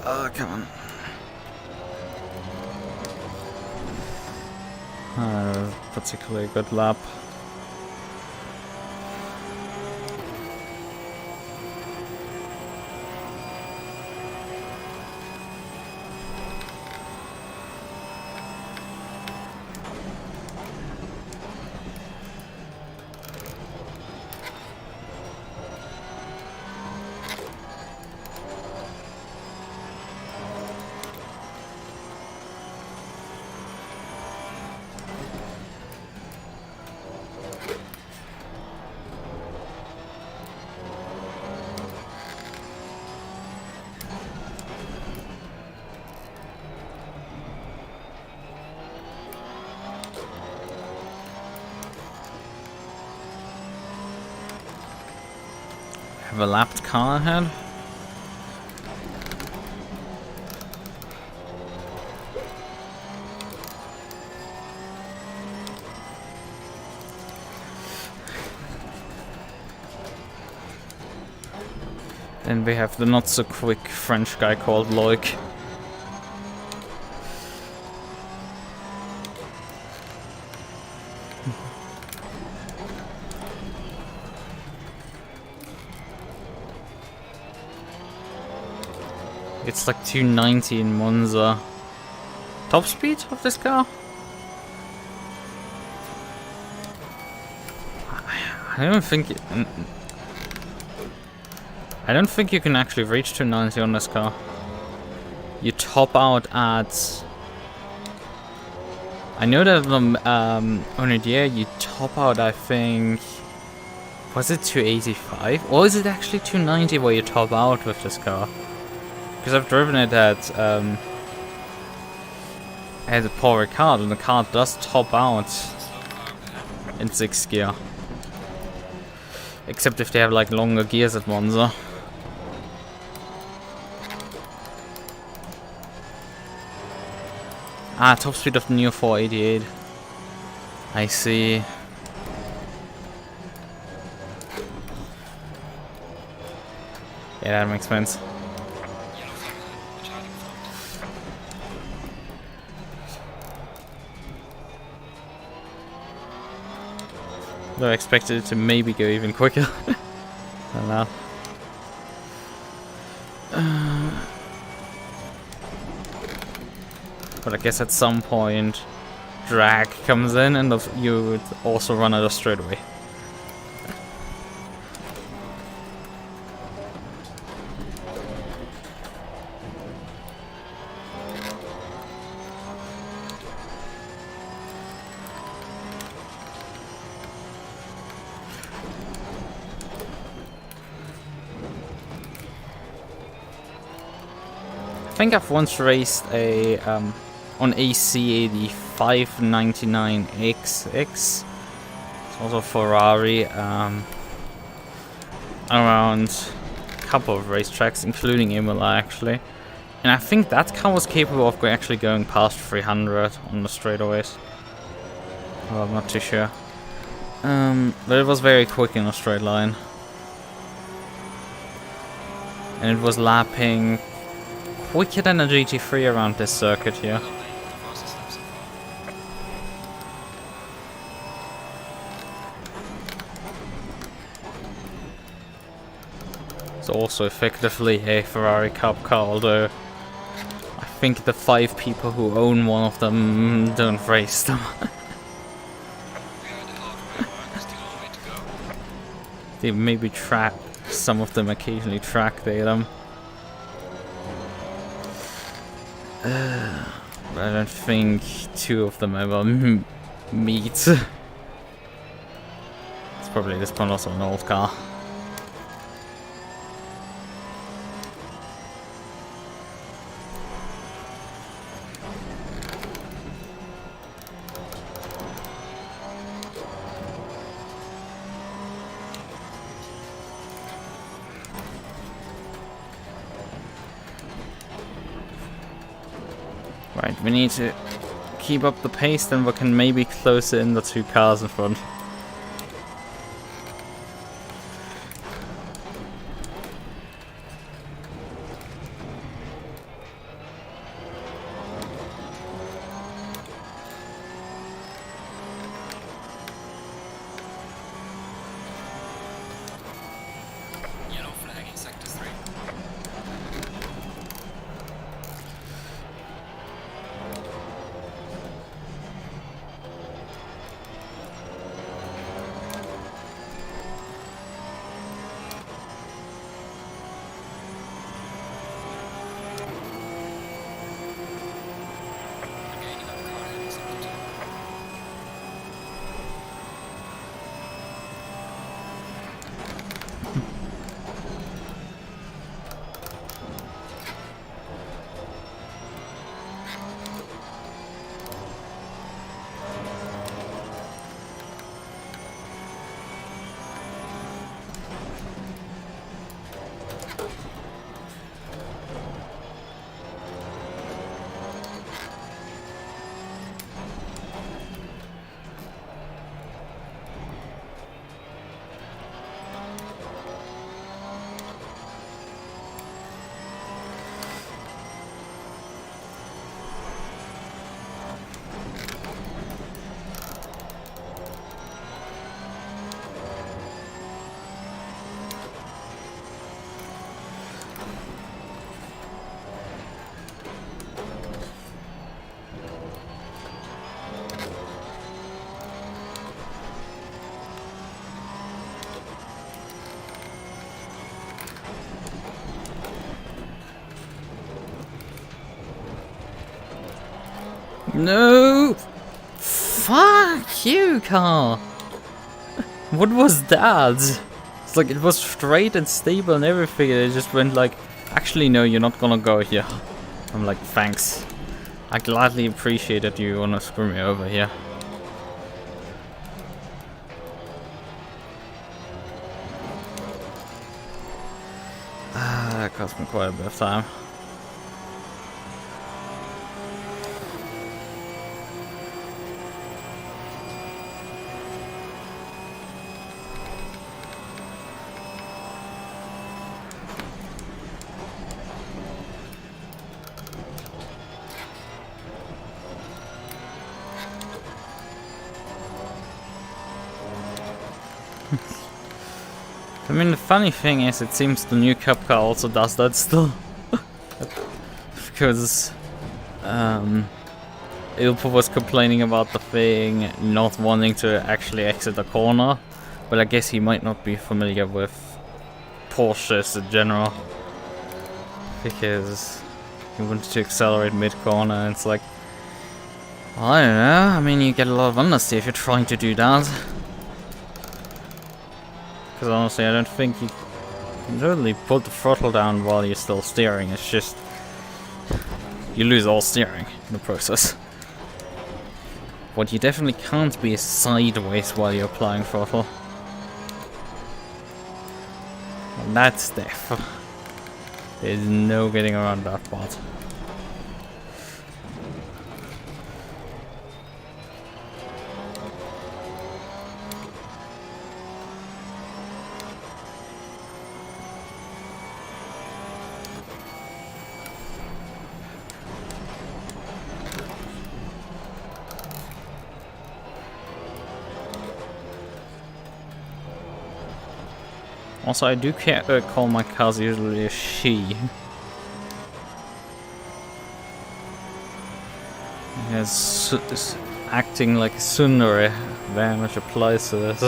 Oh, come on. Particularly good lap. Have a lapped car ahead. Then we have the not so quick French guy called Loic. It's like 290 in Monza. top speed of this car? I don't think I don't think you can actually reach 290 on this car. You top out at... I know that on a year you top out, I think... Was it 285? Or is it actually 290 where you top out with this car? Because I've driven it at Paul Ricard, and the car does top out in 6th gear. Except if they have like longer gears at Monza. Ah, top speed of the Neo 488. I see. Yeah, that makes sense. I expected it to maybe go even quicker. I don't know. But I guess at some point drag comes in and you would also run out of straightaway. I think I've once raced a on AC the 599XX. It's also Ferrari around a couple of racetracks, including Imola actually. And I think that car was capable of actually going past 300 on the straightaways. Well, I'm not too sure. But it was very quick in a straight line. And it was lapping quicker than a GT3 around this circuit here. It's also effectively a Ferrari Cup car, although I think the 5 people who own one of them don't race them. They maybe track, some of them occasionally track them. But I don't think 2 of them ever meet. It's probably this one also an old car. Right, we need to keep up the pace, then we can maybe close in the 2 cars in front. Yellow flag in sector 3. No! Fuck you, car! What was that? It's like it was straight and stable and everything, and it just went like, actually no, you're not gonna go here. I'm like, thanks. I gladly appreciate that you wanna screw me over here. That cost me quite a bit of time. I mean, the funny thing is, it seems the new Cup car also does that still. Because Ilpo was complaining about the thing not wanting to actually exit a corner, but I guess he might not be familiar with Porsches in general, because he wanted to accelerate mid-corner, and it's like, well, I don't know, I mean, you get a lot of understeer if you're trying to do that. Because honestly, I don't think you can totally put the throttle down while you're still steering. It's just you lose all steering in the process. What you definitely can't be is sideways while you're applying throttle. And that's death. There's no getting around that part. Also, I do call my cars usually a she. It's acting like a tsundere very much applies to this.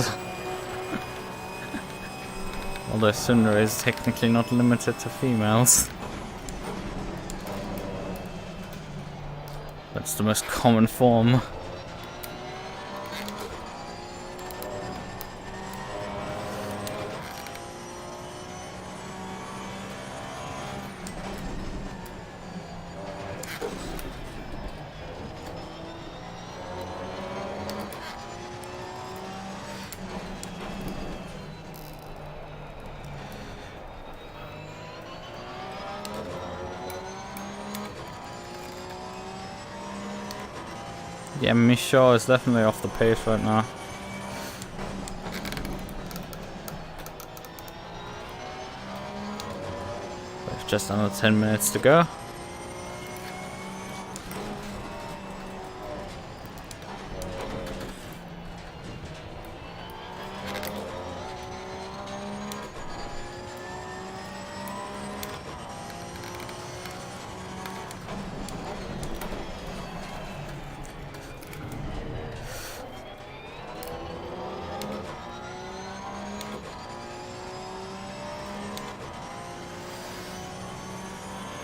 Although tsundere is technically not limited to females. That's the most common form. Yeah, Michaud is definitely off the pace right now. There's just under 10 minutes to go.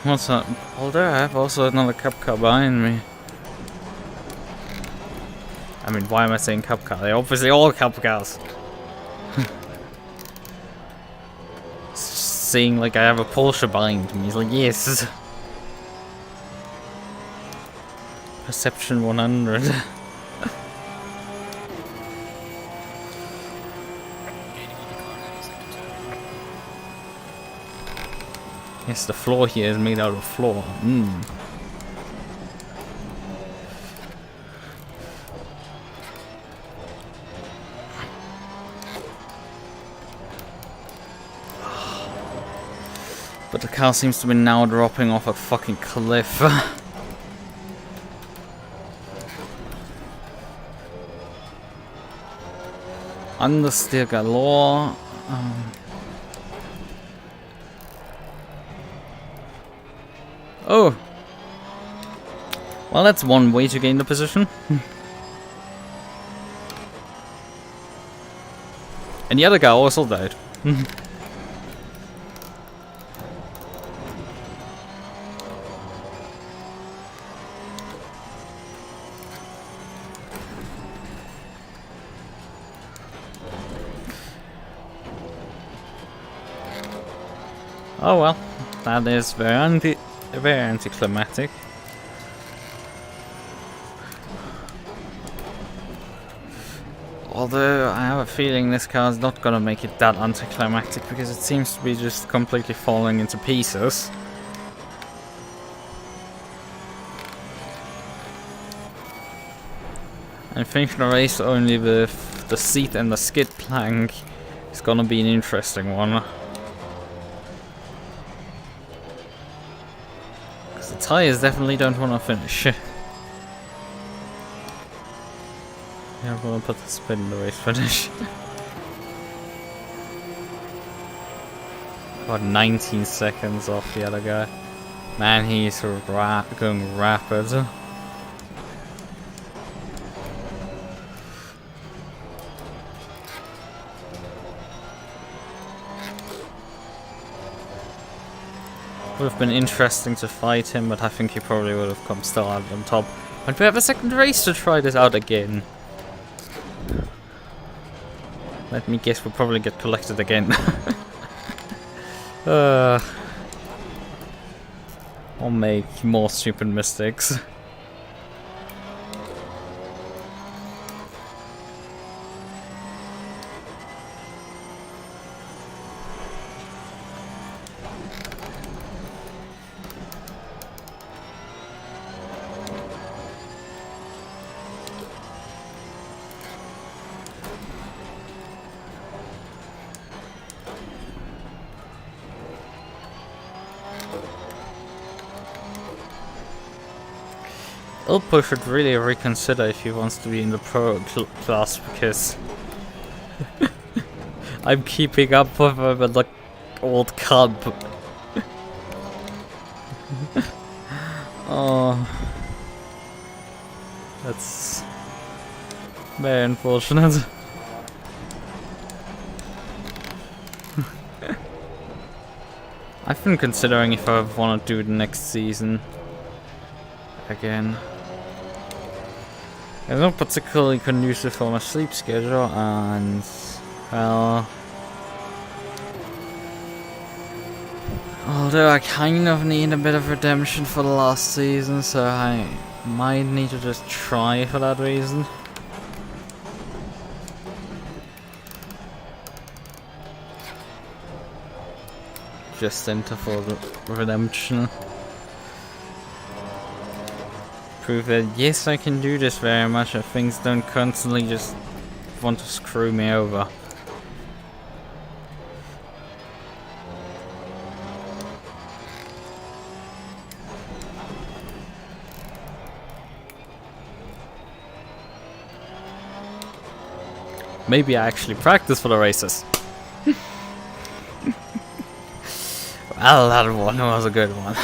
What's up? Although I have also another Cup car behind me. I mean, why am I saying Cup car? They're obviously all Cup cars. Saying like I have a Porsche behind me. He's like, yes. Perception 100. Yes, the floor here is made out of floor. But the car seems to be now dropping off a fucking cliff. Understeer galore. Oh! Well, that's one way to gain the position. And the other guy also died. Oh well, that is very anticlimactic. Although I have a feeling this car is not gonna make it that anticlimactic because it seems to be just completely falling into pieces. I think the race only with the seat and the skid plank is gonna be an interesting one. Because the tires definitely don't wanna finish. Yeah, I'm gonna put the spin in the race finish. About 19 seconds off the other guy. Man, he's going rapid. Would have been interesting to fight him, but I think he probably would have come still out on top. And we have a second race to try this out again. Let me guess, we'll probably get collected again. Or make more stupid mistakes. Ilpo should really reconsider if he wants to be in the pro class, because I'm keeping up with him in the old Cup. Oh, that's very unfortunate. I've been considering if I want to do the next season again. It's not particularly conducive for my sleep schedule, and well, although I kind of need a bit of redemption for the last season, so I might need to just try for that reason. Just enter for the redemption. Prove that yes, I can do this very much, and things don't constantly just want to screw me over. Maybe I actually practice for the races. Well, that one was a good one.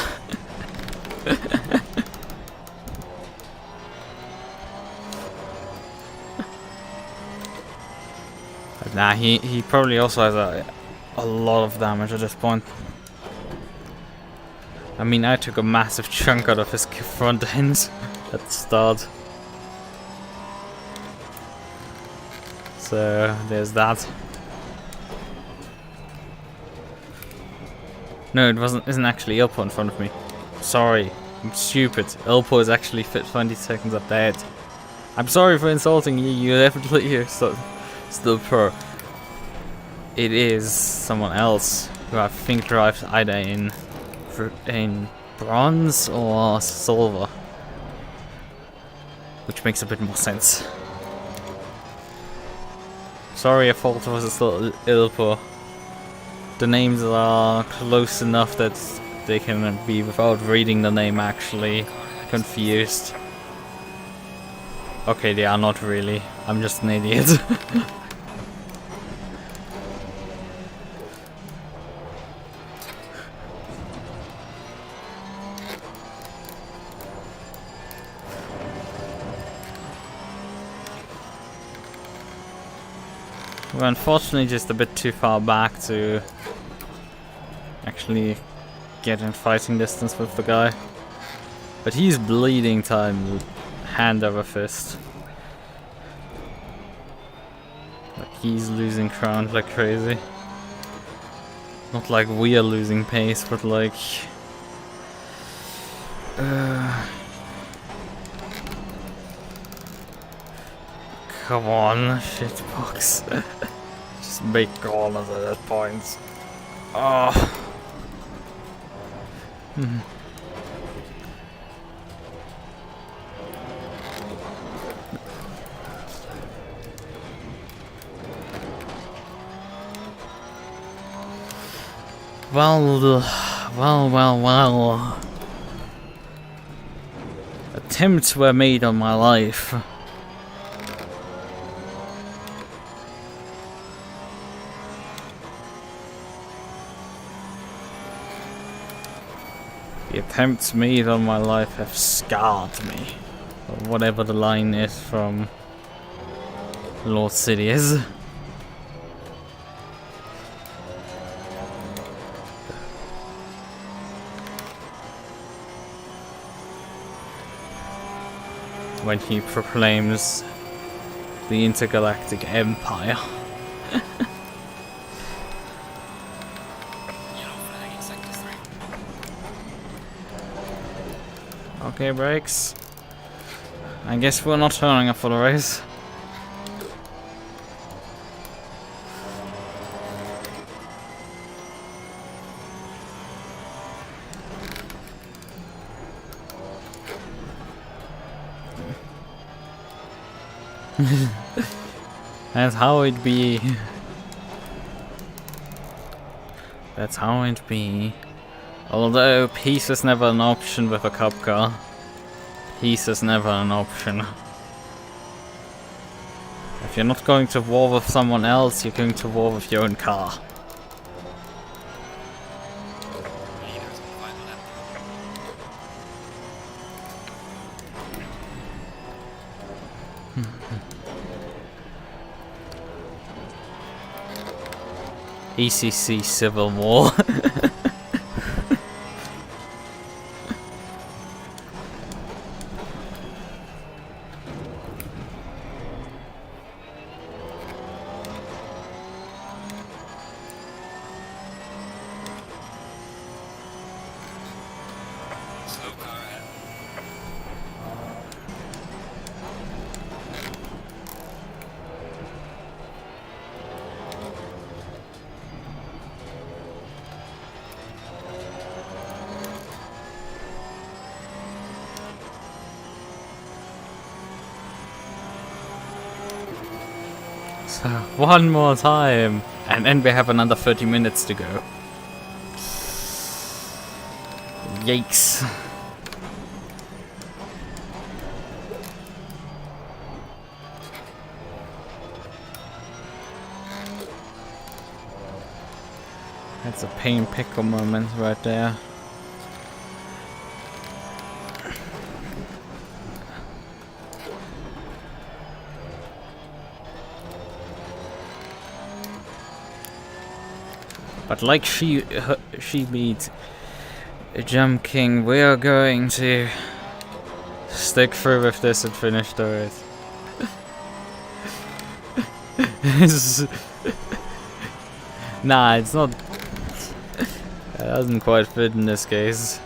Nah, he probably also has a lot of damage at this point. I mean, I took a massive chunk out of his front end at the start. So, there's that. No, isn't actually Ilpo in front of me. Sorry, I'm stupid. Ilpo is actually fit 20 seconds up ahead. I'm sorry for insulting you, you definitely are still pro. It is someone else who I think drives either in bronze or silver, which makes a bit more sense. Sorry, I thought it was still Ilpo. The names are close enough that they can be, without reading the name, actually confused. Okay, they are not really. I'm just an idiot. We're unfortunately just a bit too far back to actually get in fighting distance with the guy. But he's bleeding time, hand over fist. Like he's losing ground like crazy. Not like we are losing pace, but like... Come on, shitbox. Just make corners at that point. Oh. Well. Attempts were made on my life. The attempts made on my life have scarred me. Or whatever the line is from Lord Sidious. When he proclaims the intergalactic empire. Okay, brakes. I guess we're not turning up for the race. That's how it be. That's how it be. Although peace is never an option with a cup car. Peace is never an option. If you're not going to war with someone else, you're going to war with your own car. ACC Civil War. So, one more time, and then we have another 30 minutes to go. Yikes. That's a pain pickle moment right there. But like she beat Jump King, we are going to stick through with this and finish the race. Nah, it's not. It doesn't quite fit in this case.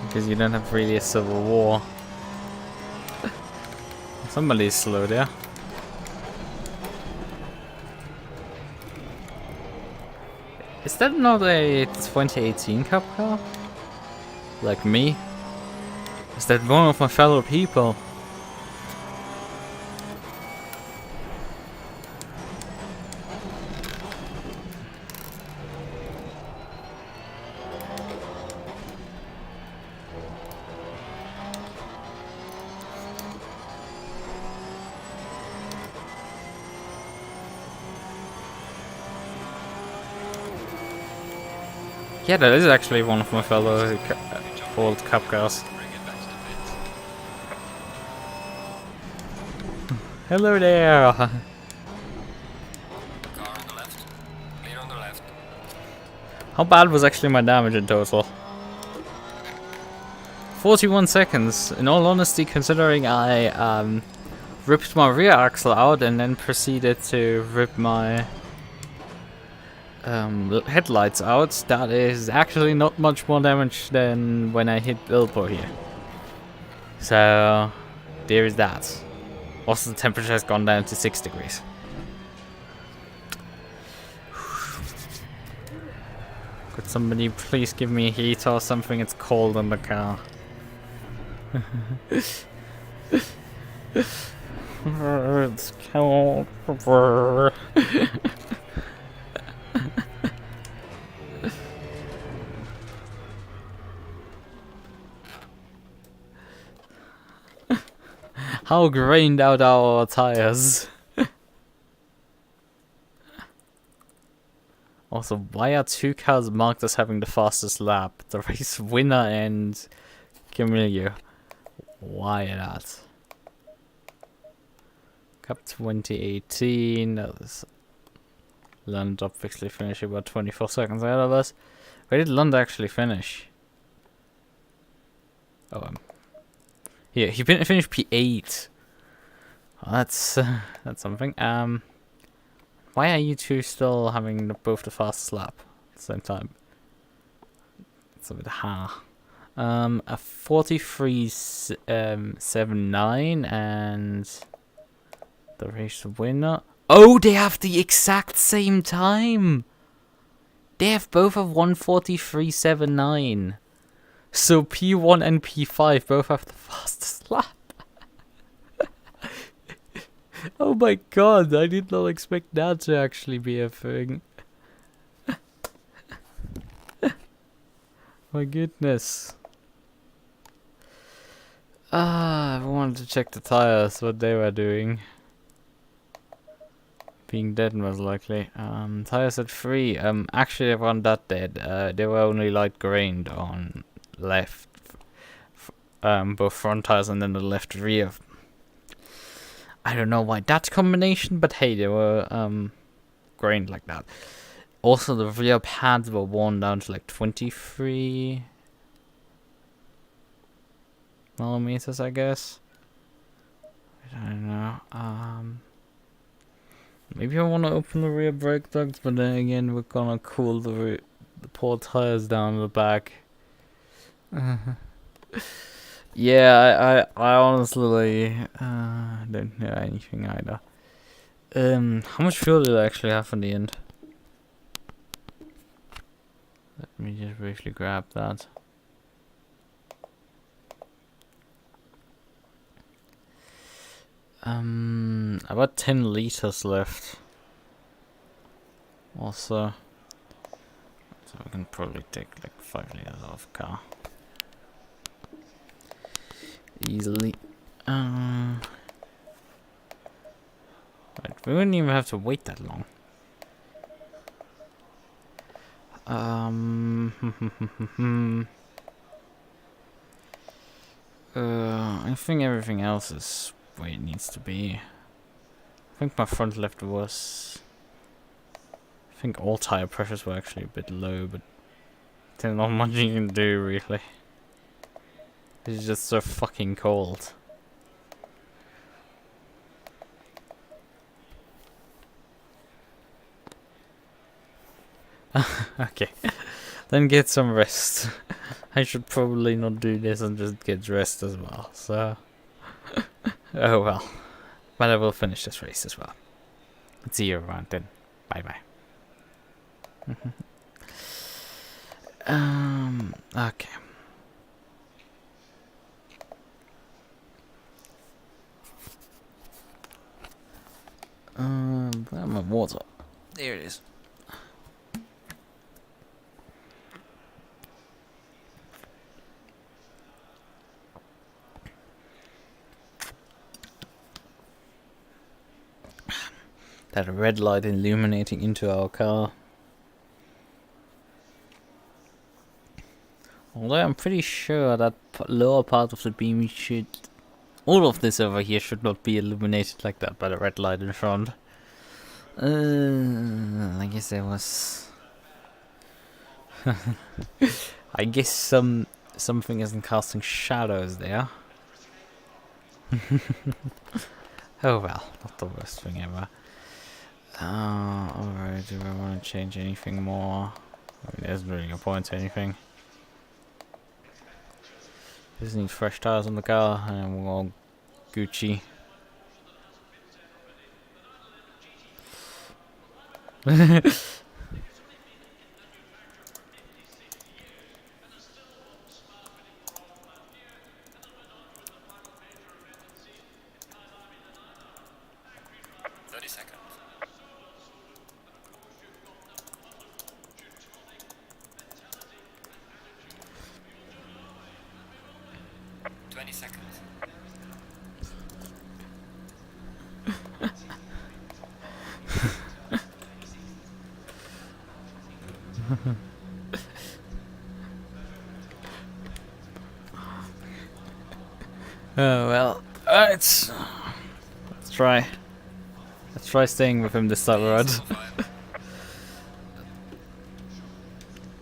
Because you don't have really a civil war. Somebody's slow there. Is that not a 2018 Cup car? Like me? Is that one of my fellow people? Yeah, that is actually one of my fellow old Cup cars. Hello there! Car on the left. Clear on the left. How bad was actually my damage in total? 41 seconds. In all honesty, considering I ripped my rear axle out and then proceeded to rip my headlights out, that is actually not much more damage than when I hit Bilbo here. So there is that. Also, the temperature has gone down to 6 degrees. Could somebody please give me a heater or something? It's cold in the car. It's cold. How grained out our tires. Also, why are 2 cars marked as having the fastest lap? The race winner and Camillo. Why that? Cup 2018. That was Lund obviously finished about 24 seconds ahead of us. Where did Lund actually finish? Oh, yeah, he finished P8. Oh, that's something. Why are you two still having both the fastest lap at the same time? It's a bit ha. A 43.79 and the race winner. Oh, they have the exact same time. They have both of 1:43.79. So P1 and P5 both have the fastest lap. Oh my god, I did not expect that to actually be a thing. My goodness. I wanted to check the tires, what they were doing. Being dead most likely. Tires at 3. Actually they weren't that dead. They were only light grained on left. Both front tires and then the left rear. I don't know why that combination, but hey, they were grained like that. Also, the rear pads were worn down to like 23 millimeters, I guess. I don't know. Maybe I want to open the rear brake ducts, but then again, we're gonna cool the poor tires down the back. Yeah, I honestly don't know anything either. How much fuel did I actually have in the end? Let me just briefly grab that. About 10 liters left. Also, so I can probably take like 5 liters off car. Easily. Right, we wouldn't even have to wait that long. I think everything else is where it needs to be. I think my front left was. I think all tire pressures were actually a bit low, but there's not much you can do really. It's just so fucking cold. Okay, then get some rest. I should probably not do this and just get rest as well, so... Oh well. But I will finish this race as well. See you around then. Bye bye. Okay. Where's my water? There it is. That red light illuminating into our car. Although I'm pretty sure that lower part of the beam should... All of this over here should not be illuminated like that by the red light in front. I guess there was... I guess something isn't casting shadows there. Oh well, not the worst thing ever. Alright, do I want to change anything more? I mean, there's really no point to anything. Just need fresh tires on the car and we're all Gucci. Oh well, let's try. Let's try staying with him this time around.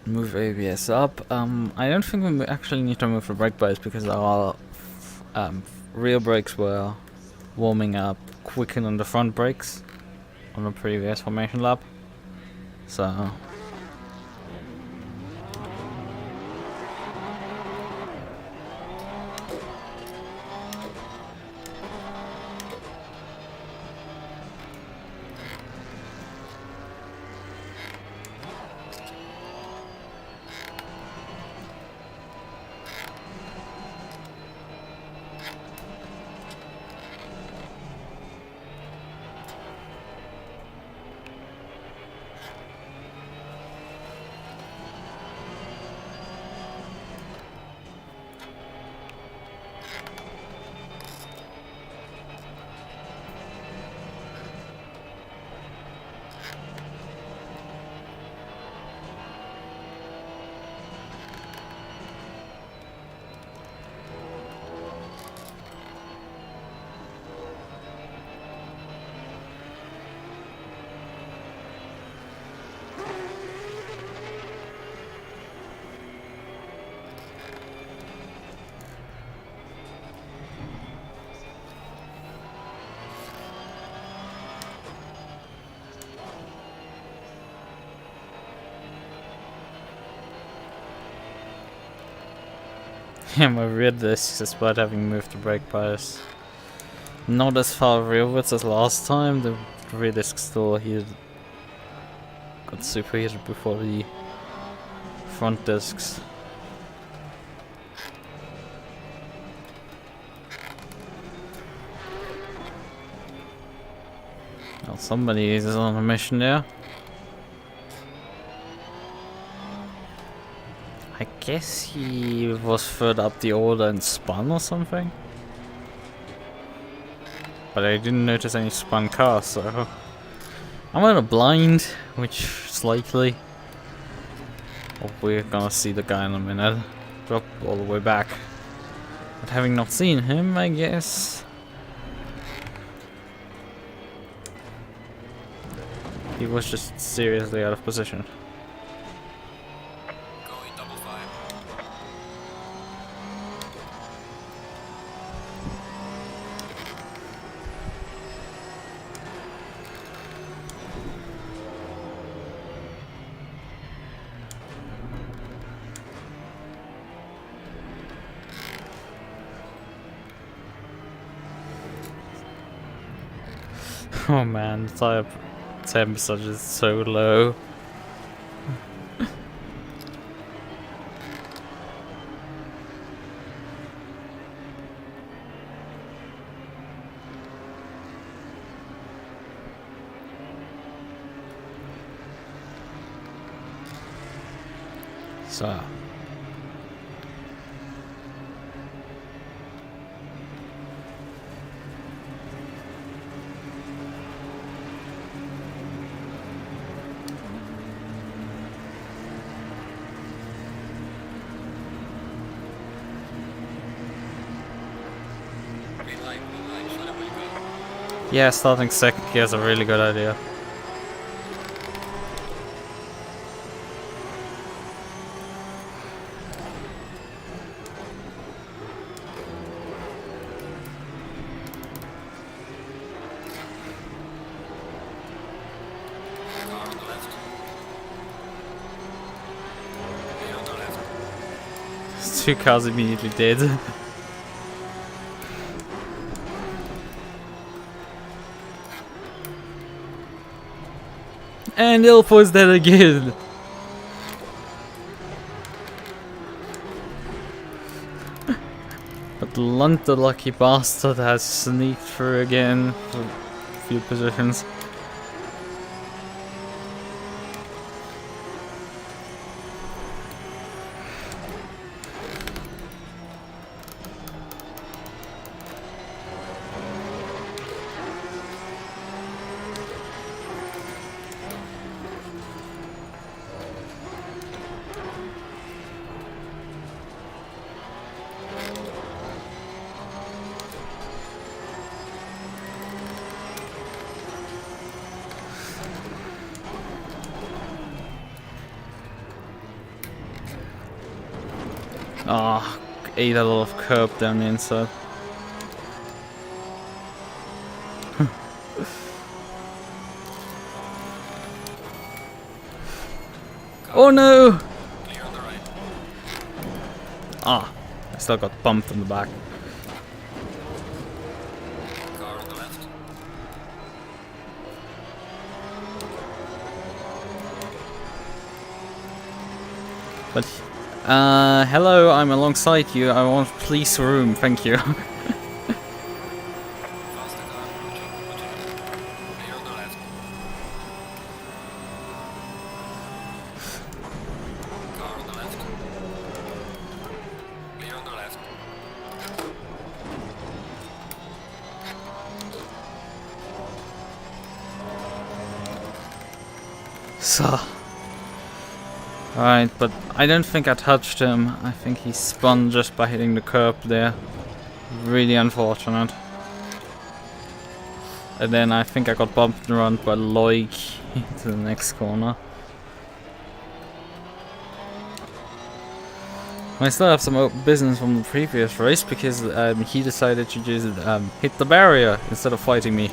Move ABS up. I don't think we actually need to move the brake bias because our rear brakes were warming up quicker than the front brakes on the previous formation lap. So. Yeah, my rear discs, despite having moved the brake bias not as far rearwards as last time, the rear disc still heated, got superheated before the front discs. Well, somebody is on a mission there. I guess he was further up the order and spun or something. But I didn't notice any spun cars, so I'm gonna blind, which is likely. Oh, we're gonna see the guy in a minute. Drop all the way back. But having not seen him, I guess he was just seriously out of position. Oh man, the tire massage is so low. So. Yeah, starting second gear is a really good idea. two cars immediately did. And Ilpo is dead again. But Lunt, the lucky bastard, has sneaked through again for a few positions. Ah, ate a lot of curb down the inside. Oh no! Clear on the right. Ah, I still got bumped in the back. Car on the left. But, hello, I'm alongside you. I want police room, thank you. Faster car approaching. Clear on the left. Car on the left. Clear on the left. So. Alright, but I don't think I touched him. I think he spun just by hitting the curb there. Really unfortunate. And then I think I got bumped around by Loic into the next corner. I still have some open business from the previous race because he decided to just hit the barrier instead of fighting me.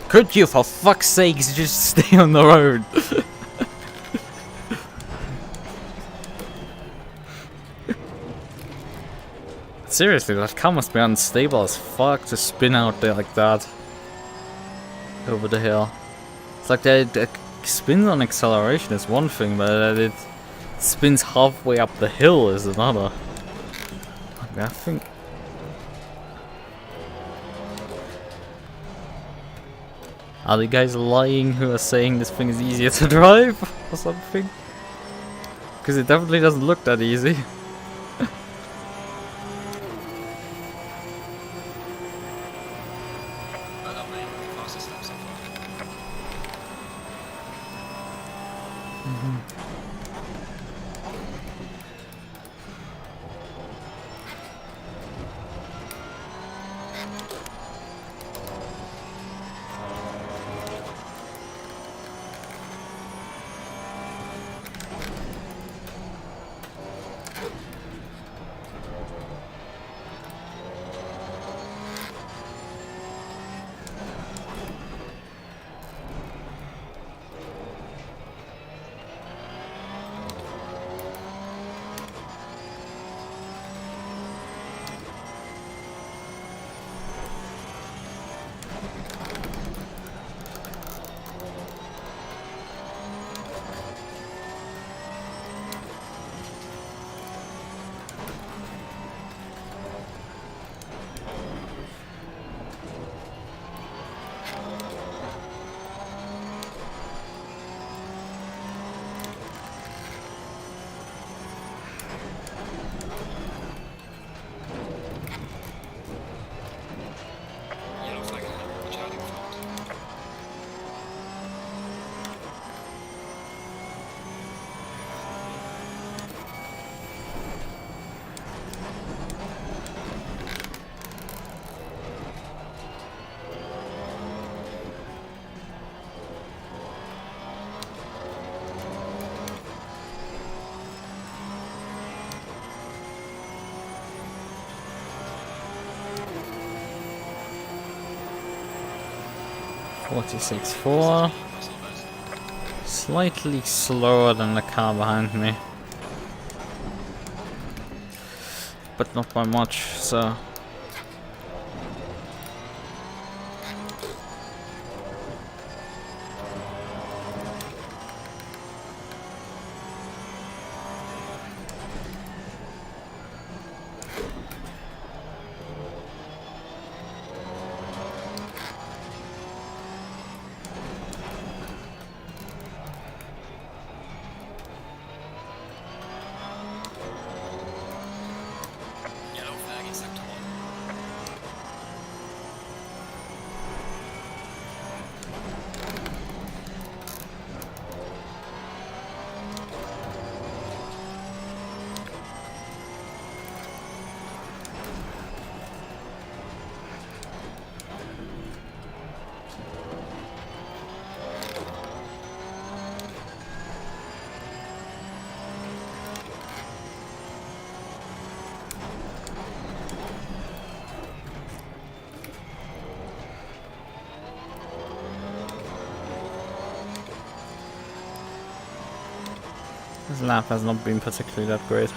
Could you, for fuck's sakes, just stay on the road? Seriously, that car must be unstable as fuck to spin out there like that. Over the hill. It's like the spins on acceleration is one thing, but that it spins halfway up the hill is another. I think... Are the guys lying who are saying this thing is easier to drive or something? Because it definitely doesn't look that easy. But I'm making the fastest lap so far. 46.4. Slightly slower than the car behind me. But not by much, so... Yellow flag in sector 1. This lap has not been particularly that great.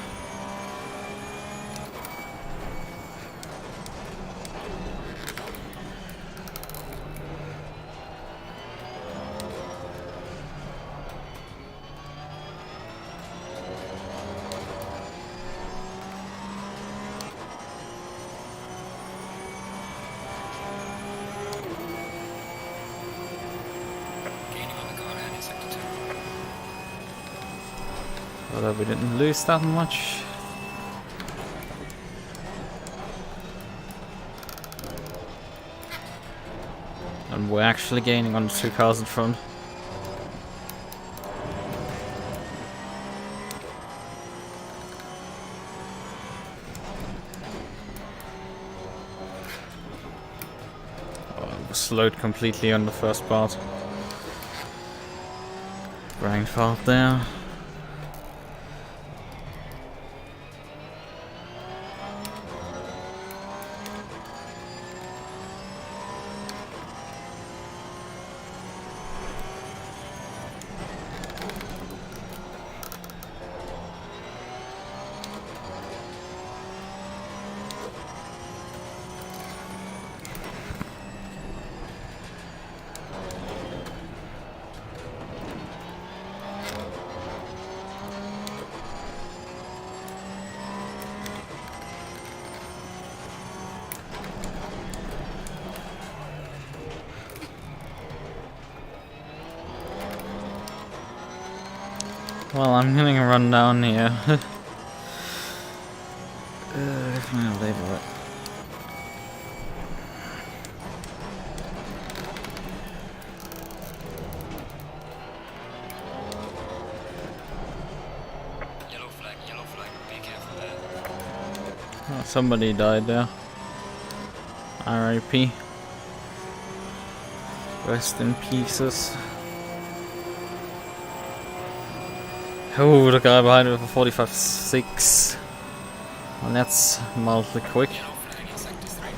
Gaining on the car and in sector 2. Although we didn't lose that much. And we're actually gaining on the 2 cars in front. Oh, I was slowed completely on the first part. Brain fart there. Well, I'm getting a run down here. I'll label it. Yellow flag, be careful there. Oh, somebody died there. RIP. Rest in pieces. Oh, the guy behind me for 45.6. And that's mildly quick. Yellow flag in sector 3.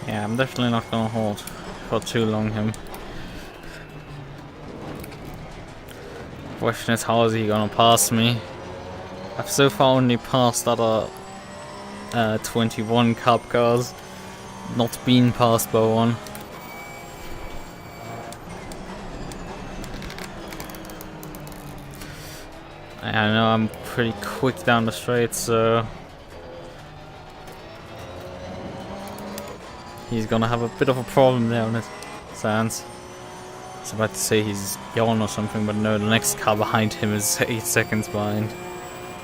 Yeah, I'm definitely not gonna hold for too long him. Question is, how is he gonna pass me? I've so far only passed other 21 Cup cars, not been passed by one. I know I'm pretty quick down the straight, so he's gonna have a bit of a problem there on his sands. I was about to say he's yawn or something, but no, the next car behind him is 8 seconds behind.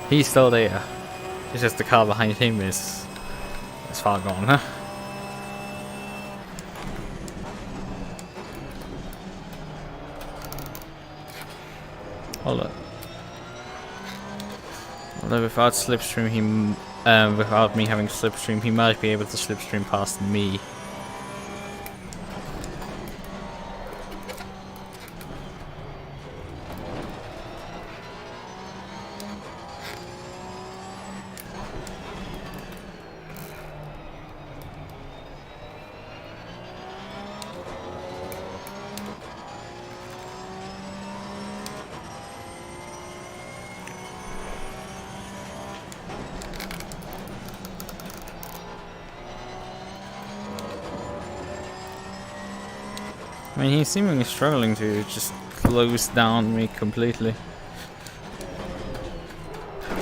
He's still there. It's just the car behind him is far gone, huh? Although without slipstream, without me having slipstream, he might be able to slipstream past me. I mean, he's seemingly struggling to just close down me completely.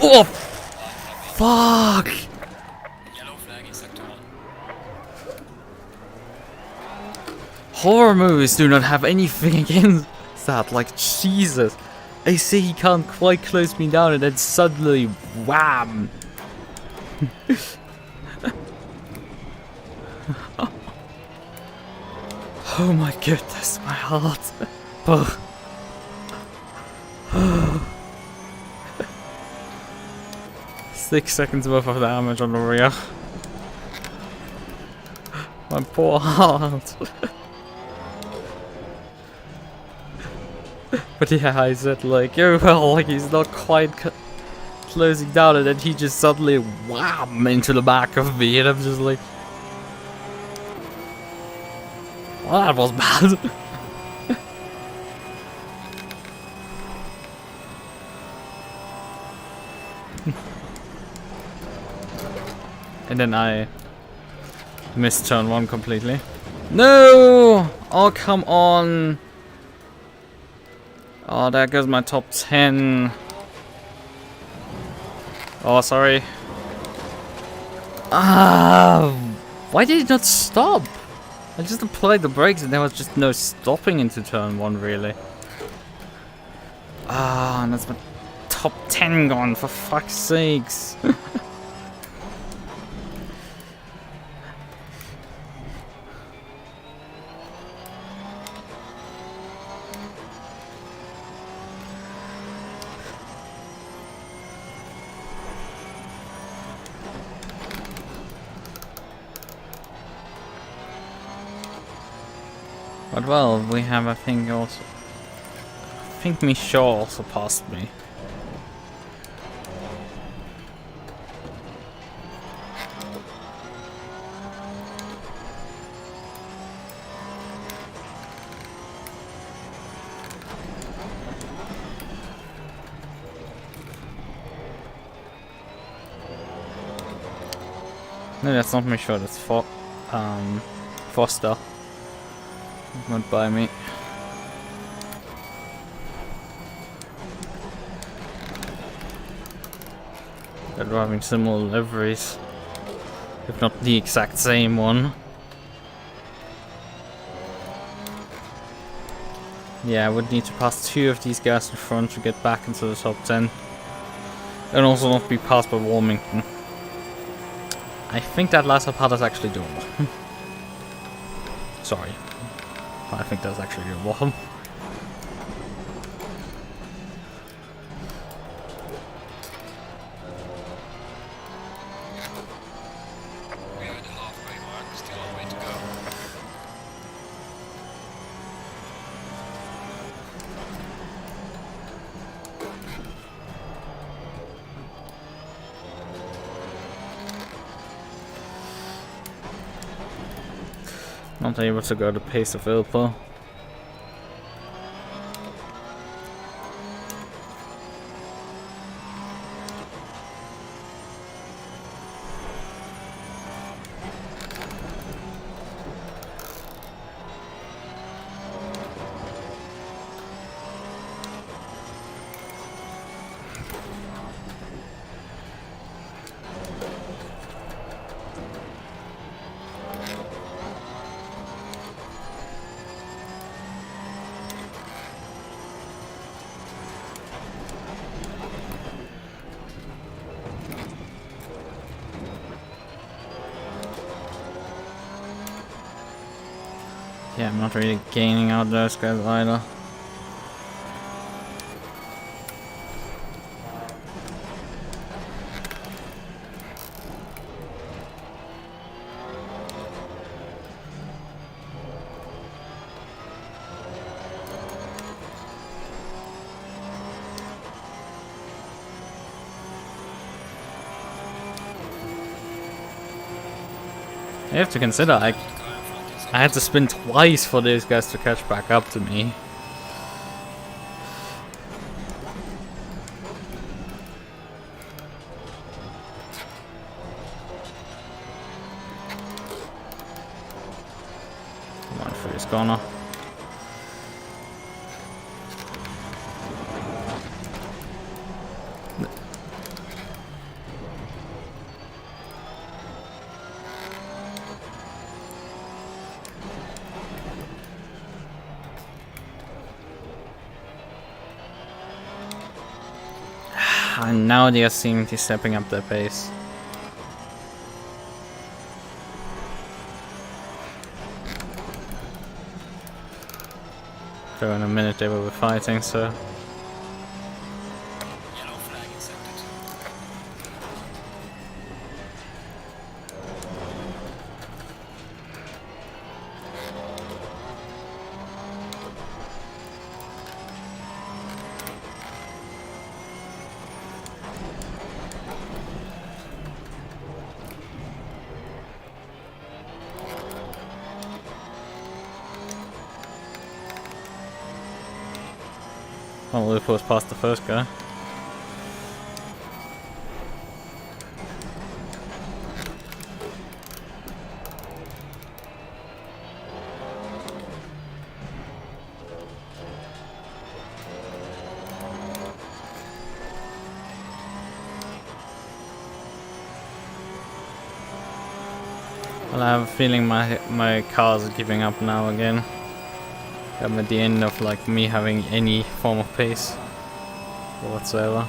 Oh! Fuck! Yellow flag in sector 1. Horror movies do not have anything against that. Like, Jesus. I say he can't quite close me down and then suddenly, wham! Oh my goodness, my heart. Oh. 6 seconds worth of damage on the rear. My poor heart. But yeah, I said like, oh well, like he's not quite closing down, and then he just suddenly wham into the back of me, and I'm just like, well, that was bad. And then I missed turn 1 completely. No! Oh, come on. Oh, there goes my top 10. Oh, sorry. Ah, why did it not stop? I just applied the brakes and there was just no stopping into turn 1, really. Ah, and that's my top 10 gone, for fuck's sakes. But well, we have, I think, also... I think Michaud also passed me. No, that's not Michaud, that's Foster. Went by me. They're driving similar liveries, if not the exact same one. Yeah, I would need to pass 2 of these guys in front to get back into the top 10. And also not be passed by Wilmington. I think that last part is actually doable. Sorry. I think that's actually doable. We are at the halfway mark, still a way to go. Not able to go the pace of Ilpo. Yeah, I'm not really gaining out those guys either. You have to consider, I had to spin twice for these guys to catch back up to me. Come on, through this corner. And now they are seemingly stepping up their pace. So in a minute they will be fighting, so... Yellow flag accepted. Well, Lukas past the first guy. Well, I have a feeling my car's giving up now again. I'm at the end of like me having any form of pace whatsoever.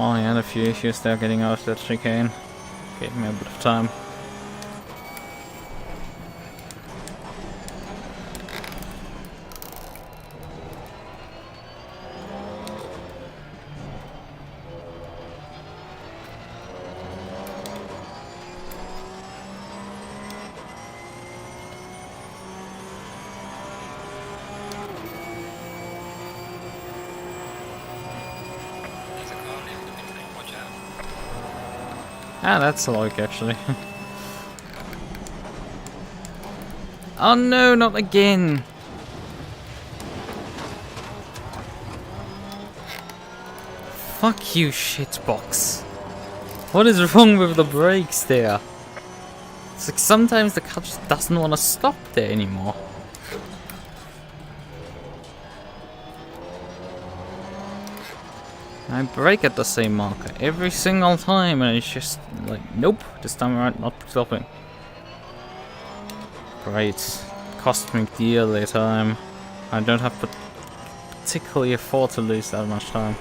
Oh, I had a few issues there getting out of that chicane. Gave me a bit of time. There's a car in the pit lane, watch out. Ah, that's a logic actually. Oh no, not again! Fuck you, shitbox. What is wrong with the brakes there? It's like sometimes the car just doesn't want to stop there anymore. I brake at the same marker every single time and it's just like, nope, this time around not stopping. Great. Cost me dearly time. I don't have particularly afford to lose that much time.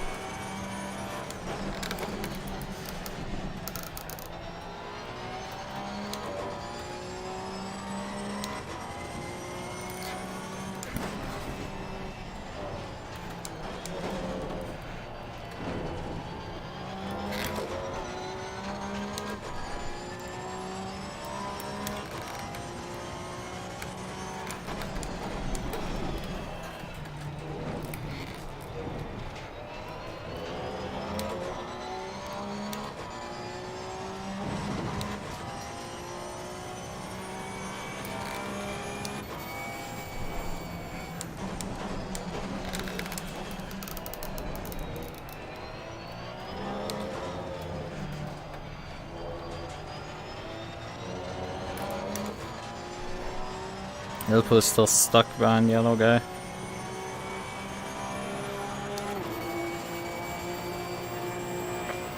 Ilpo is still stuck behind the yellow guy.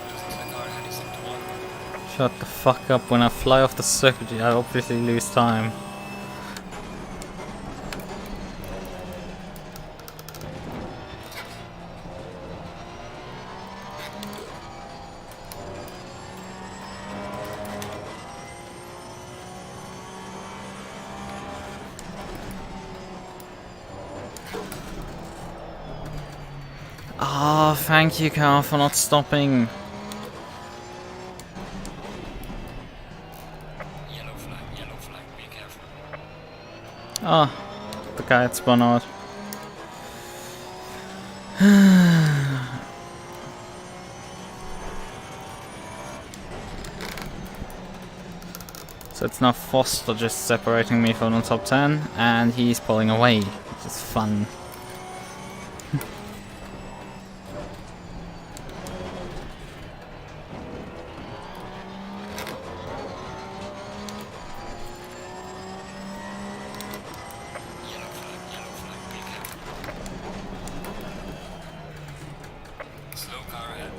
Just the car heading sector 1. Shut the fuck up. When I fly off the circuit, I obviously lose time. Ah, thank you, car, for not stopping. Yellow flag, be careful. Ah, the guy had spun out. So it's now Foster just separating me from the top 10, and he's pulling away, which is fun. Yellow flag, be careful. Slow car ahead.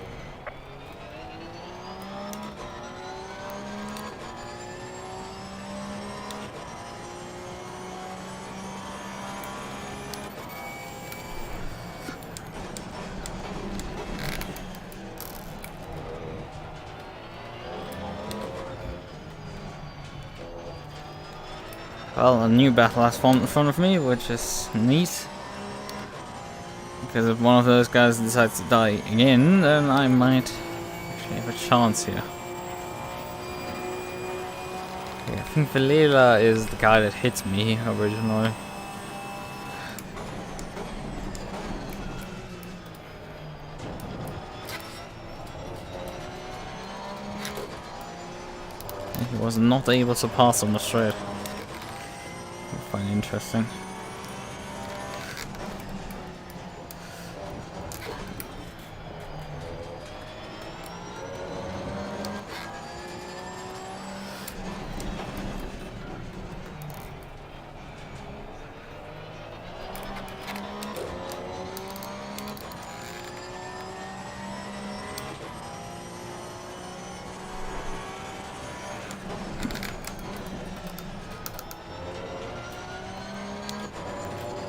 Well, a new battle has formed in front of me, which is neat. Because if one of those guys decides to die again, then I might actually have a chance here. Okay, I think Valera is the guy that hit me originally. He was not able to pass on the straight. I find interesting.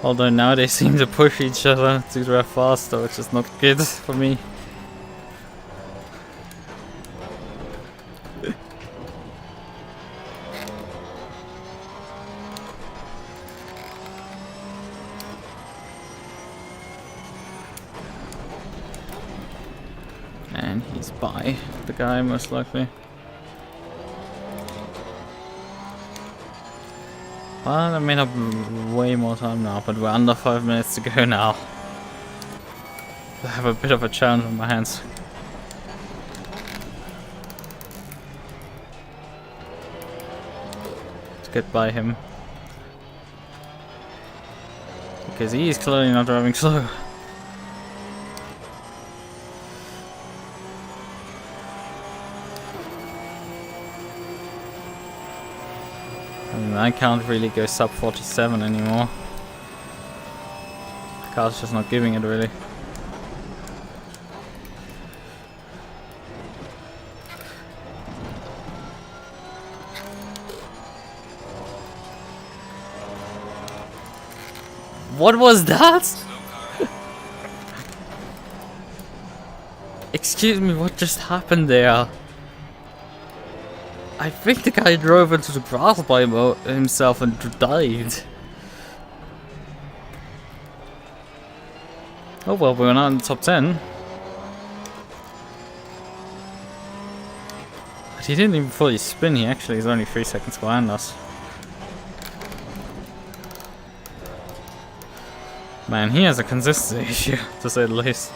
Although now they seem to push each other to drive faster, which is not good for me. And he's by the guy most likely. Well, I made up way more time now, but we're under 5 minutes to go now. I have a bit of a challenge on my hands. To get by him. Because he is clearly not driving slow. I can't really go sub 47 anymore. The car's just not giving it really. What was that? Excuse me, what just happened there? I think the guy drove into the grass by himself and died. Oh well, we're not in the top 10. But he didn't even fully spin, he actually is only 3 seconds behind us. Man, he has a consistency issue, to say the least.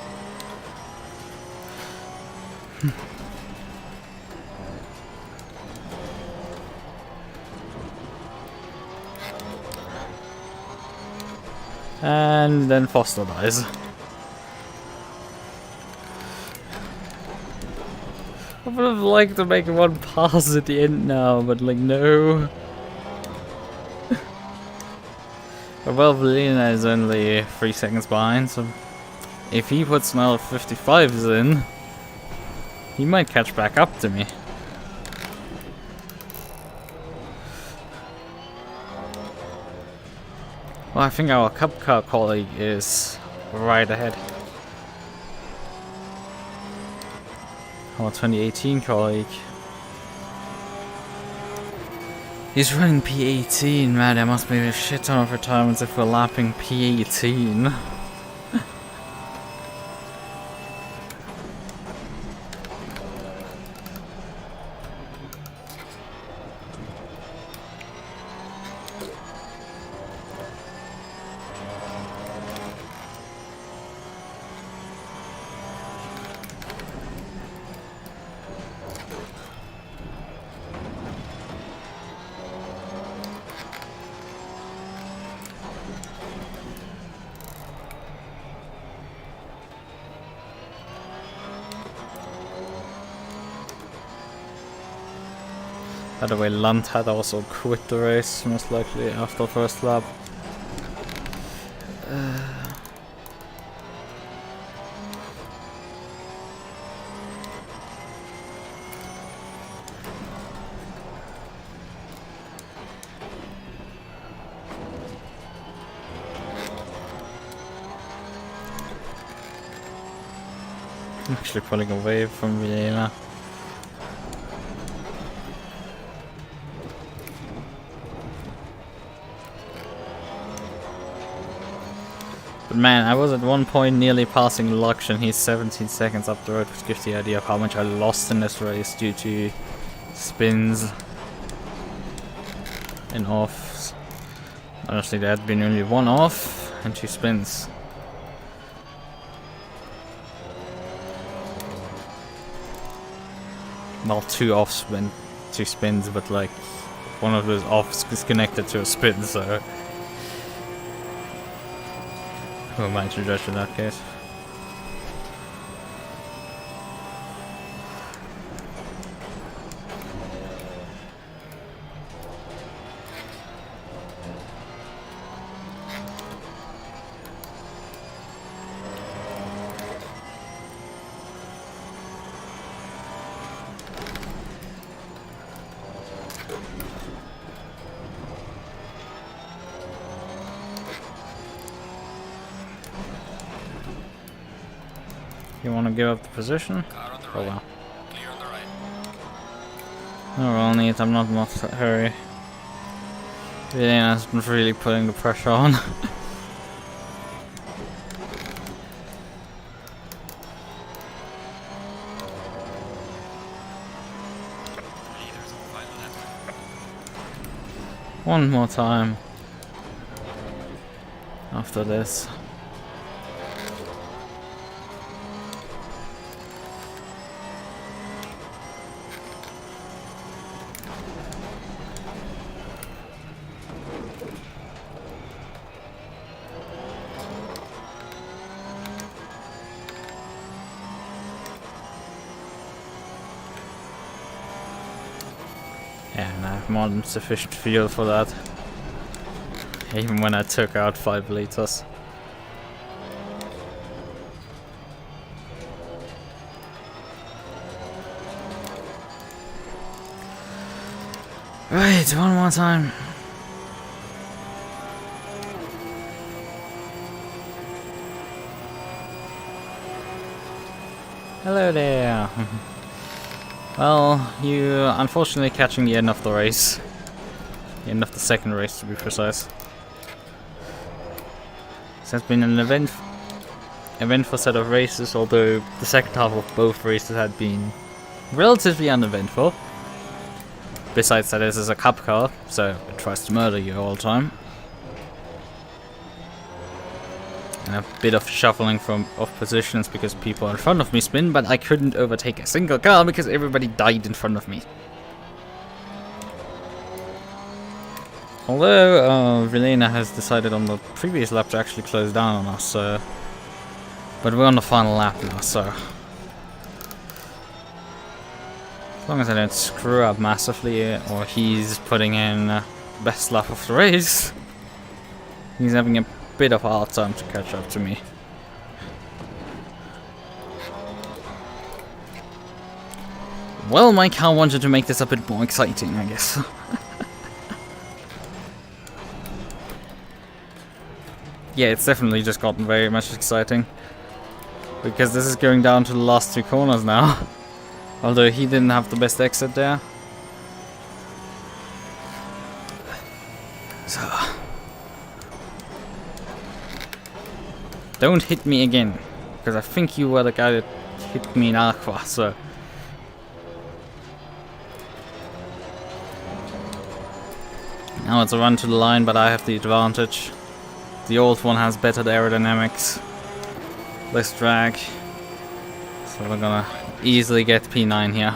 And then Foster dies. I would have liked to make one pass at the end now, but like no. But well, Velina is only 3 seconds behind, so if he puts another 55s in, he might catch back up to me. Well, I think our Cup car colleague is right ahead. Our 2018 colleague. He's running P18, man. There must be a shit ton of retirements if we're lapping P18. By the way, Lunt had also quit the race, most likely after the first lap. I'm actually pulling away from Vienna. But man, I was at one point nearly passing Lichten. He's 17 seconds up the road, which gives the idea of how much I lost in this race due to spins and offs. Honestly, there had been only 1 off and 2 spins. Well, 2 offs and 2 spins, but like one of those offs is connected to a spin, so who am I to judge in that case? You want to give up the position? Oh well. Clear on the right. No, well, neat. I'm not in a hurry. Vienna has been really putting the pressure on. Leaders on the final lap. One more time. After this. Yeah, and I have more than sufficient fuel for that. Even when I took out 5 liters. Right, one more time. Hello there. Well, you unfortunately catching the end of the race. The end of the second race, to be precise. This has been an eventful set of races, although the second half of both races had been relatively uneventful. Besides that, this is a cup car, so it tries to murder you all the time. And a bit of shuffling of positions because people in front of me spin, but I couldn't overtake a single car because everybody died in front of me. Although Vilena has decided on the previous lap to actually close down on us, but we're on the final lap now, so as long as I don't screw up massively, or he's putting in best lap of the race, He's having a bit of a hard time to catch up to me. Well, my car wanted to make this a bit more exciting, I guess. Yeah, it's definitely just gotten very much exciting. Because this is going down to the last 2 corners now. Although he didn't have the best exit there. So. Don't hit me again. Because I think you were the guy that hit me in Aqua, so. Now it's a run to the line, but I have the advantage. The old one has better aerodynamics. Less drag. So we're gonna easily get P9 here.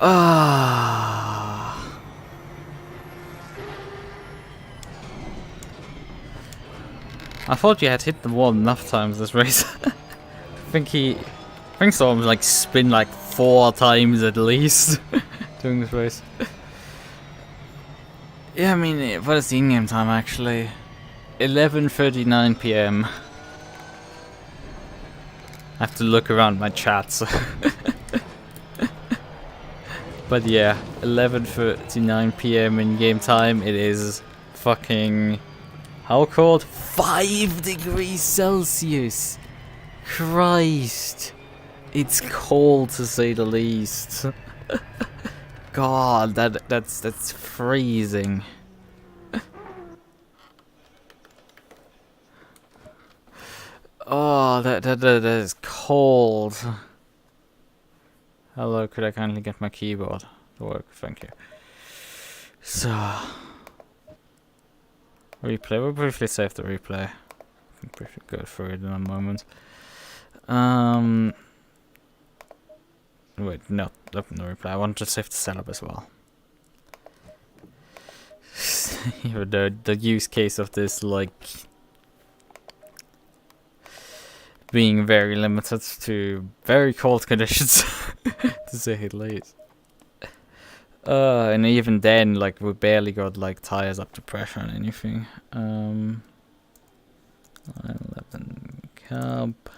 Ah. I thought you had hit the wall enough times this race. I think saw him like spin like 4 times at least during this race. Yeah, I mean, what is the in-game time actually? 11:39 PM. I have to look around my chats. But yeah, 11:39 PM in game time. It is fucking how cold? 5 degrees Celsius. Christ, it's cold to say the least. God, that's freezing. Oh, that is cold. Hello, could I kindly get my keyboard to work? Thank you. So, replay. We'll briefly save the replay. I can briefly go through it in a moment. Wait, no, open the replay. I want to save the setup as well. the use case of this, like, being very limited to very cold conditions, to say it least. And even then, like, we barely got like tires up to pressure and anything. 11 Cup.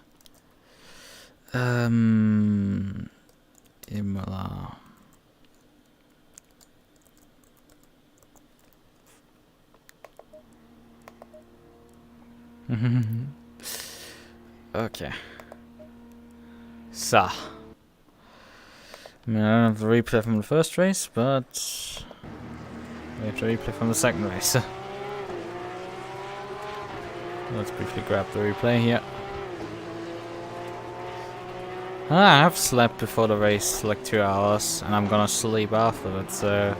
Imola. Okay. So. I mean, I don't have the replay from the first race, but we have to replay from the second race. Let's briefly grab the replay here. I have slept before the race, like 2 hours, and I'm gonna sleep afterwards, so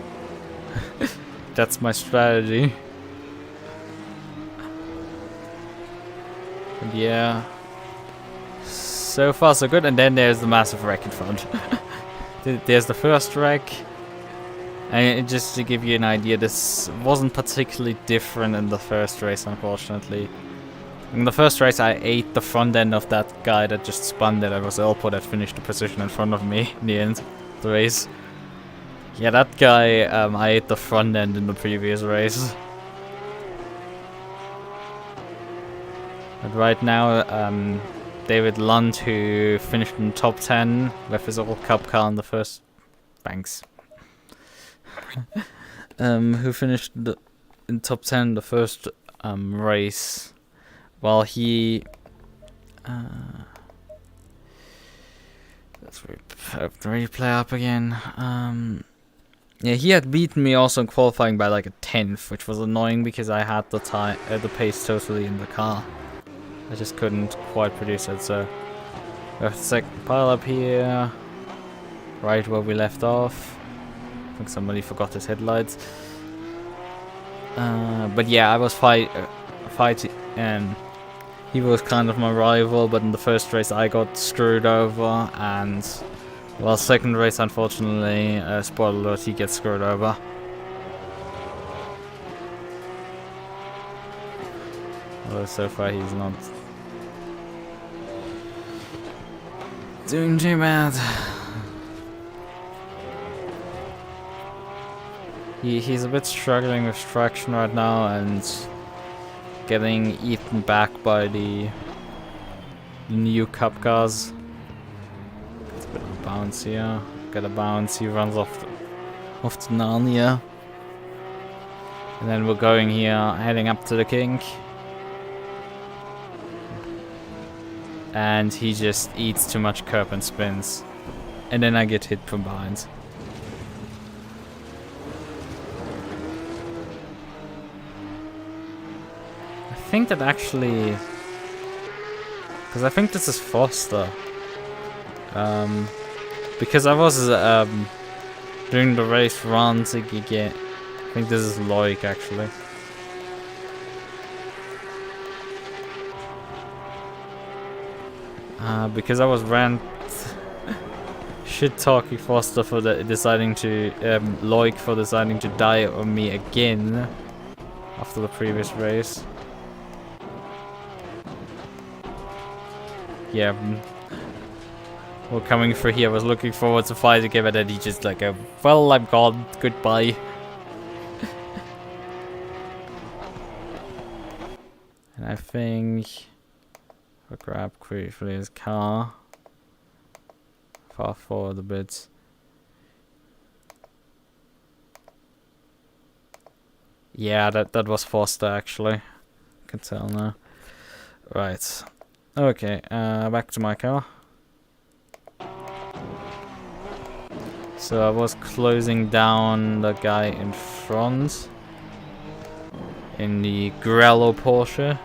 that's my strategy. And yeah, so far so good. And then there's the massive wreck in front. There's the first wreck, and just to give you an idea, this wasn't particularly different in the first race, unfortunately. In the first race, I ate the front end of that guy that just spun that. I was Elpo that finished the position in front of me in the end of the race. Yeah, that guy, I ate the front end in the previous race. But right now, David Lund, who finished in top 10 with his old cup car in the first... Thanks. Who finished in top 10 in the first race. Well, he... let's have the replay up again. Yeah, he had beaten me also in qualifying by like a 10th, which was annoying because I had the pace totally in the car. I just couldn't quite produce it, so... We have the second pile up here. Right where we left off. I think somebody forgot his headlights. But yeah, I was fighting, and he was kind of my rival, but in the first race I got screwed over, and well, second race, unfortunately, spoiler alert, he gets screwed over. Although so far he's not doing too bad. He's a bit struggling with traction right now and getting eaten back by the new Cup cars. It's a bit of a bounce here. Got a bounce. He runs off to Narnia. And then we're going here, heading up to the kink. And he just eats too much curb and spins. And then I get hit from behind. I think that actually... Because I think this is Foster. Because I was doing the race runs again. I think this is Loic actually. Because I was shit talking Foster for deciding to Loic for deciding to die on me again after the previous race. Yeah. Well, coming through here, I was looking forward to fight again, but then he just like, well, I'm gone, goodbye. And I think I'll grab quickly his car. Far forward a bit. Yeah, that was Foster actually. I can tell now. Right. Okay, back to my car. So I was closing down the guy in front in the Grello Porsche,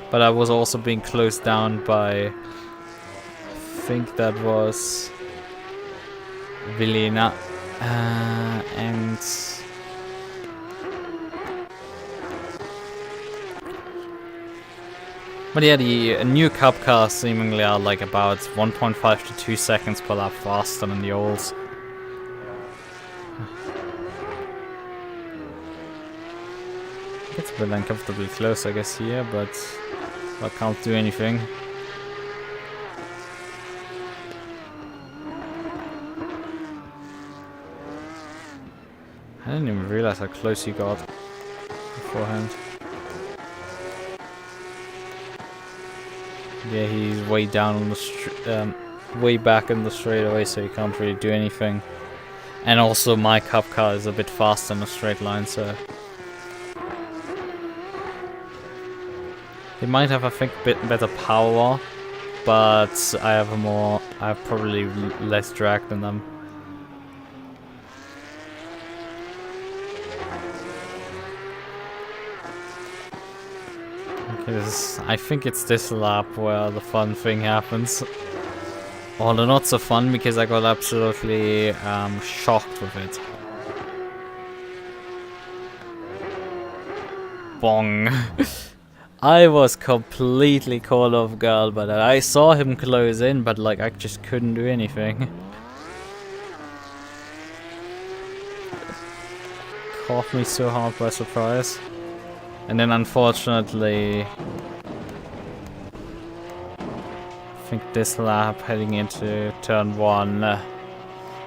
but I was also being closed down by, I think that was Vilena, and but yeah, the new Cup cars seemingly are like about 1.5 to 2 seconds per lap faster than the olds. It's a bit uncomfortably close, I guess, here, but I can't do anything. I didn't even realize how close he got beforehand. Yeah, he's way down on the way back in the straightaway, so he can't really do anything. And also, my Cup car is a bit faster in a straight line, so he might have, I think, a bit better power, but I have probably less drag than them. I think it's this lap where the fun thing happens. Or the not so fun, because I got absolutely shocked with it. Bong. I was completely caught off guard by that. I saw him close in, but like I just couldn't do anything. Caught me so hard by surprise. And then unfortunately, I think this lap heading into turn 1,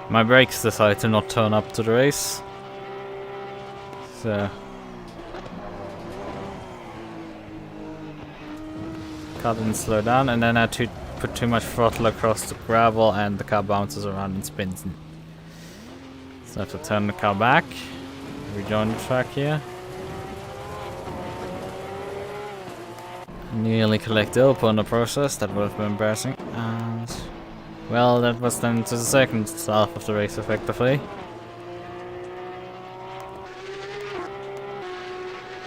my brakes decided to not turn up to the race. So car didn't slow down, and then I had to put too much throttle across the gravel and the car bounces around and spins. So I have to turn the car back, rejoin the track here. Nearly collect Ilpo in the process, that would have been embarrassing. And well, that was then to the second half of the race effectively.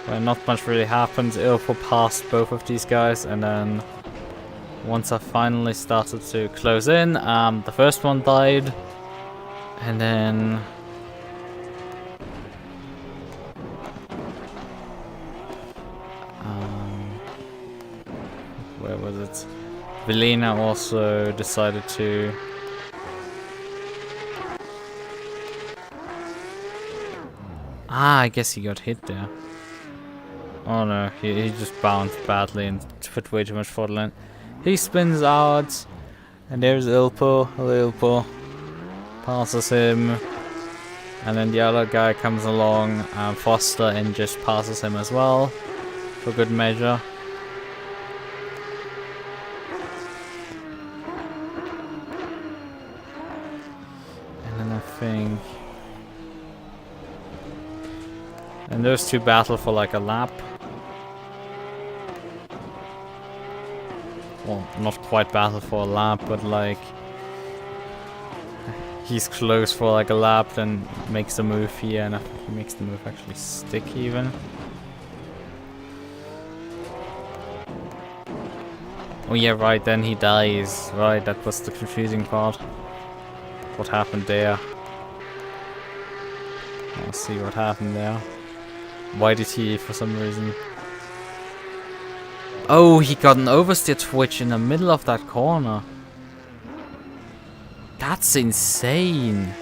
Where not much really happened. Ilpo passed both of these guys, and then once I finally started to close in, the first one died, and then where was it? Vilena also decided to I guess he got hit there. Oh no, he just bounced badly and put way too much throttle in. He spins out, and there's Ilpo. Hello Ilpo. Passes him. And then the other guy comes along, Foster, and just passes him as well, for good measure. And then I think... And those two battle for like a lap. Well, not quite battle for a lap, but like... He's close for like a lap, then makes the move here, and I think he makes the move actually stick even. Oh yeah, right, then he dies. Right, that was the confusing part. What happened there? Let's see what happened there. Why did he, for some reason... Oh, he got an oversteer twitch in the middle of that corner. That's insane.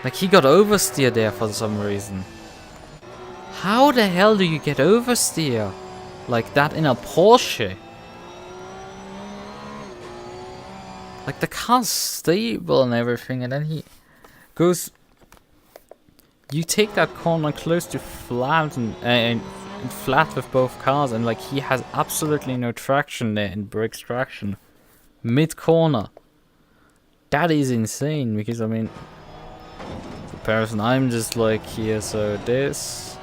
Like, he got oversteer there for some reason. How the hell do you get oversteer like that in a Porsche? Like, the car's stable and everything, and then he goes... You take that corner close to flat and flat with both cars, and like, he has absolutely no traction there in brakes traction. Mid-corner. That is insane, because I mean, comparison, I'm just like here, so this...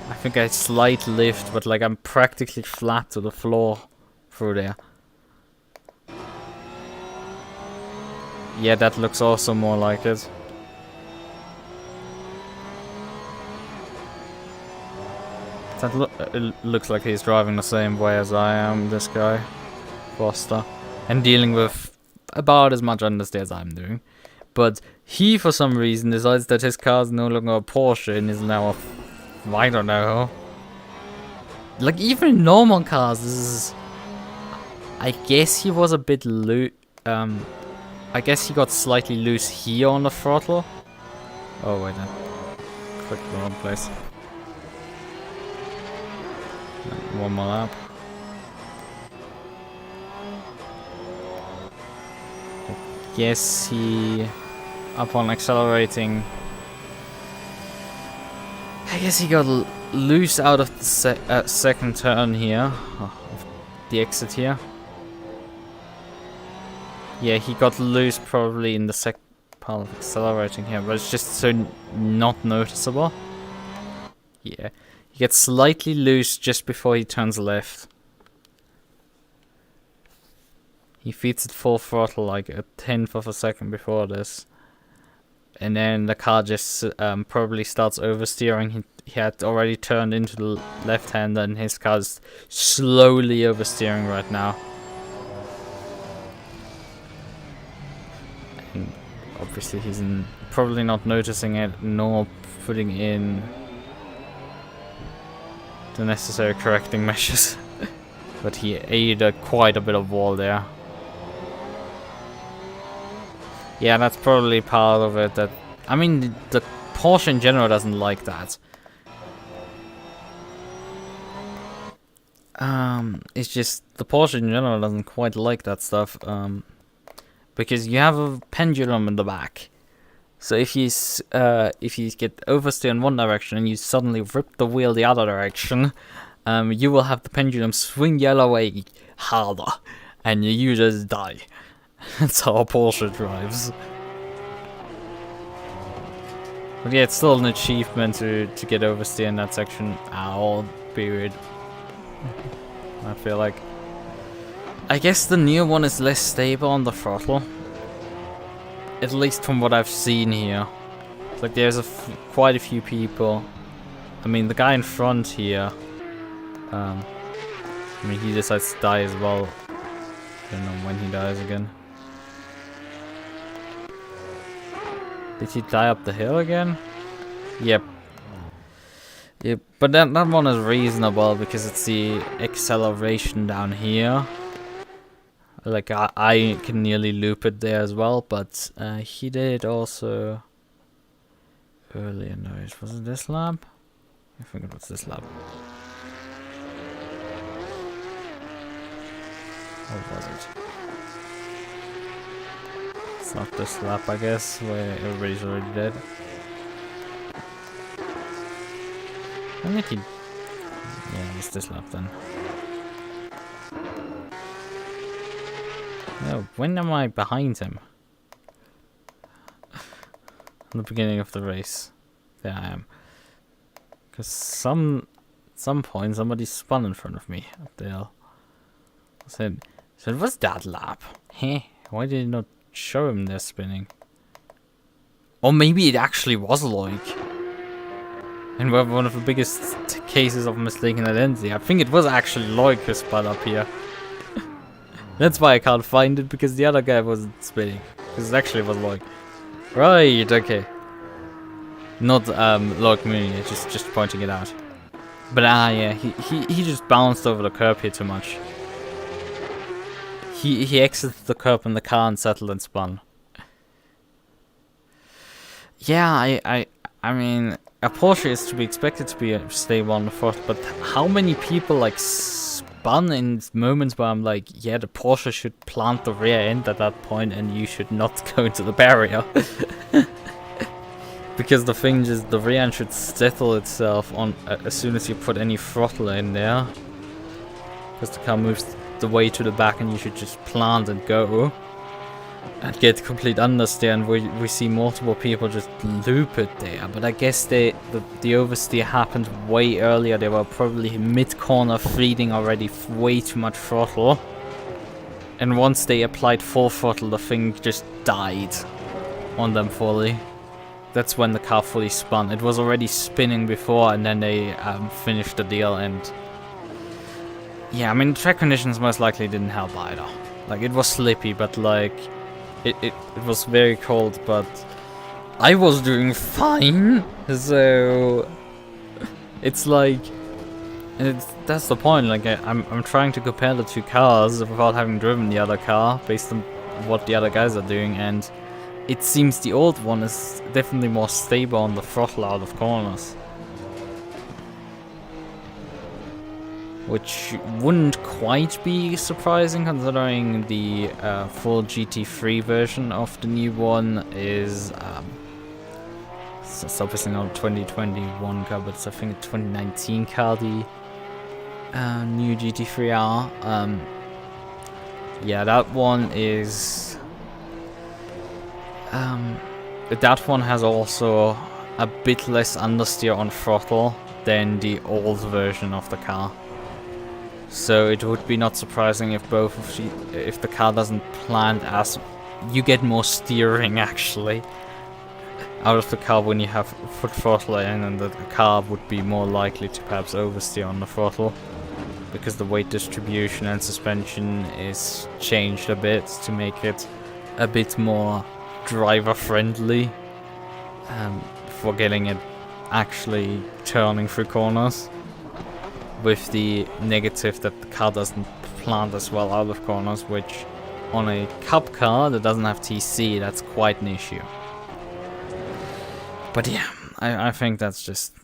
I think I slight lift, but like I'm practically flat to the floor through there. Yeah, that looks also more like it. It looks like he's driving the same way as I am, this guy. Foster, and dealing with about as much understeer as I'm doing, but he for some reason decides that his car is no longer a Porsche and is now a, I don't know. Like, even in normal cars, this is... I guess he was a bit loose. I guess he got slightly loose here on the throttle. Oh wait, I clicked the wrong place. One more lap. Yes, he, upon accelerating, I guess he got loose out of the second turn here, the exit here. Yeah, he got loose probably in the second part of accelerating here, but it's just so not noticeable. Yeah, he gets slightly loose just before he turns left. He feeds it full throttle like a tenth of a second before this. And then the car just probably starts oversteering. He had already turned into the left-hander, and his car is slowly oversteering right now. And obviously he's probably not noticing it, nor putting in the necessary correcting measures. But he ate quite a bit of wall there. Yeah, that's probably part of it. That, I mean, the Porsche in general doesn't like that. It's just the Porsche in general doesn't quite like that stuff. Because you have a pendulum in the back. So if you get oversteer in one direction and you suddenly rip the wheel the other direction, you will have the pendulum swing the other way harder, and you just die. That's how a Porsche drives. But yeah, it's still an achievement to get oversteer in that section. Ow, period. I feel like... I guess the new one is less stable on the throttle. At least from what I've seen here. Like, there's quite a few people. I mean, the guy in front here... I mean, he decides to die as well. I don't know when he dies again. Did he die up the hill again? Yep. Yep, but that one is reasonable because it's the acceleration down here. Like, I can nearly loop it there as well, but he did also earlier. No, was it this lap? I think it was this lap. Or was it? It's not this lap, I guess, where everybody's already dead. When did he... Yeah, it's this lap then. No, when am I behind him? In the beginning of the race. There I am. Because some point somebody spun in front of me up there. Said, what's that lap? Heh, why did it not show him there spinning? Or maybe it actually was Loic. And we're one of the biggest cases of mistaken identity. I think it was actually Loic who spun up here. That's why I can't find it, because the other guy wasn't spinning. Because it actually was Loic. Right, okay. Not Loic Mooney, just pointing it out. But yeah, he just bounced over the curb here too much. He exited the curb in the car and settled and spun. Yeah, I mean, a Porsche is to be expected to be stable on the front, but how many people like spun in moments where I'm like, yeah, the Porsche should plant the rear end at that point and you should not go into the barrier. Because the thing is, the rear end should settle itself on as soon as you put any throttle in there. Because the car moves the way to the back and you should just plant and go. And get complete understeer, and we see multiple people just loop it there. But I guess the oversteer happened way earlier. They were probably mid-corner feeding already way too much throttle. And once they applied full throttle, the thing just died on them fully. That's when the car fully spun. It was already spinning before, and then they finished the deal. And yeah, I mean, track conditions most likely didn't help either. Like, it was slippy, but like... It was very cold, but I was doing fine, so it's like, that's the point. Like I'm trying to compare the two cars without having driven the other car based on what the other guys are doing, and it seems the old one is definitely more stable on the throttle out of corners. Which wouldn't quite be surprising, considering the full GT3 version of the new one is it's obviously not a 2021 car, but it's I think a 2019 car, the new GT3R. Yeah, that one is that one has also a bit less understeer on throttle than the old version of the car. So it would be not surprising if if the car doesn't plant as you get more steering actually out of the car when you have foot throttle in, and the car would be more likely to perhaps oversteer on the throttle because the weight distribution and suspension is changed a bit to make it a bit more driver friendly for getting it actually turning through corners. With the negative that the car doesn't plant as well out of corners, which on a Cup car that doesn't have TC, that's quite an issue. But yeah, I think that's just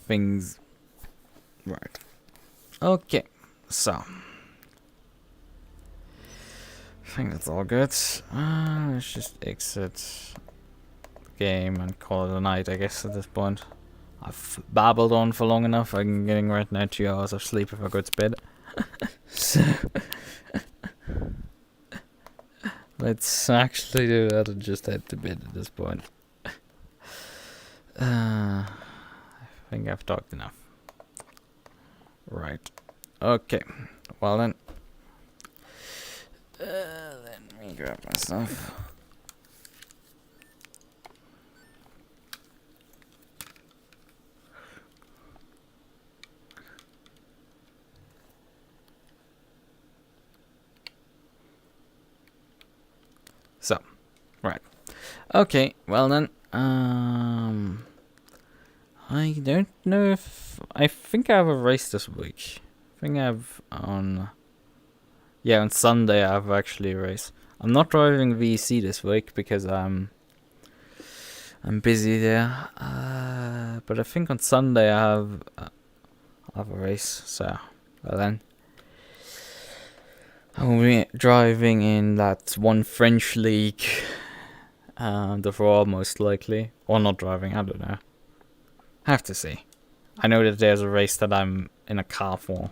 things. Right. Okay, so I think that's all good. Let's just exit the game and call it a night, I guess, at this point. I've babbled on for long enough. I'm getting right now 2 hours of sleep if I go to bed. So let's actually do that and just head to bed at this point. I think I've talked enough. Right. Okay. Well then. Let me grab my stuff. So, right. Okay, well then, I don't know if, I think I have a race this week. I think I have on Sunday I have actually a race. I'm not driving VEC this week because I'm busy there. But I think on Sunday I have a race, so, well then. I'll be driving in that one French league, the Ferrari most likely, or not driving. I don't know. Have to see. I know that there's a race that I'm in a car for.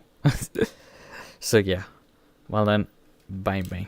So yeah. Well then, bye bye.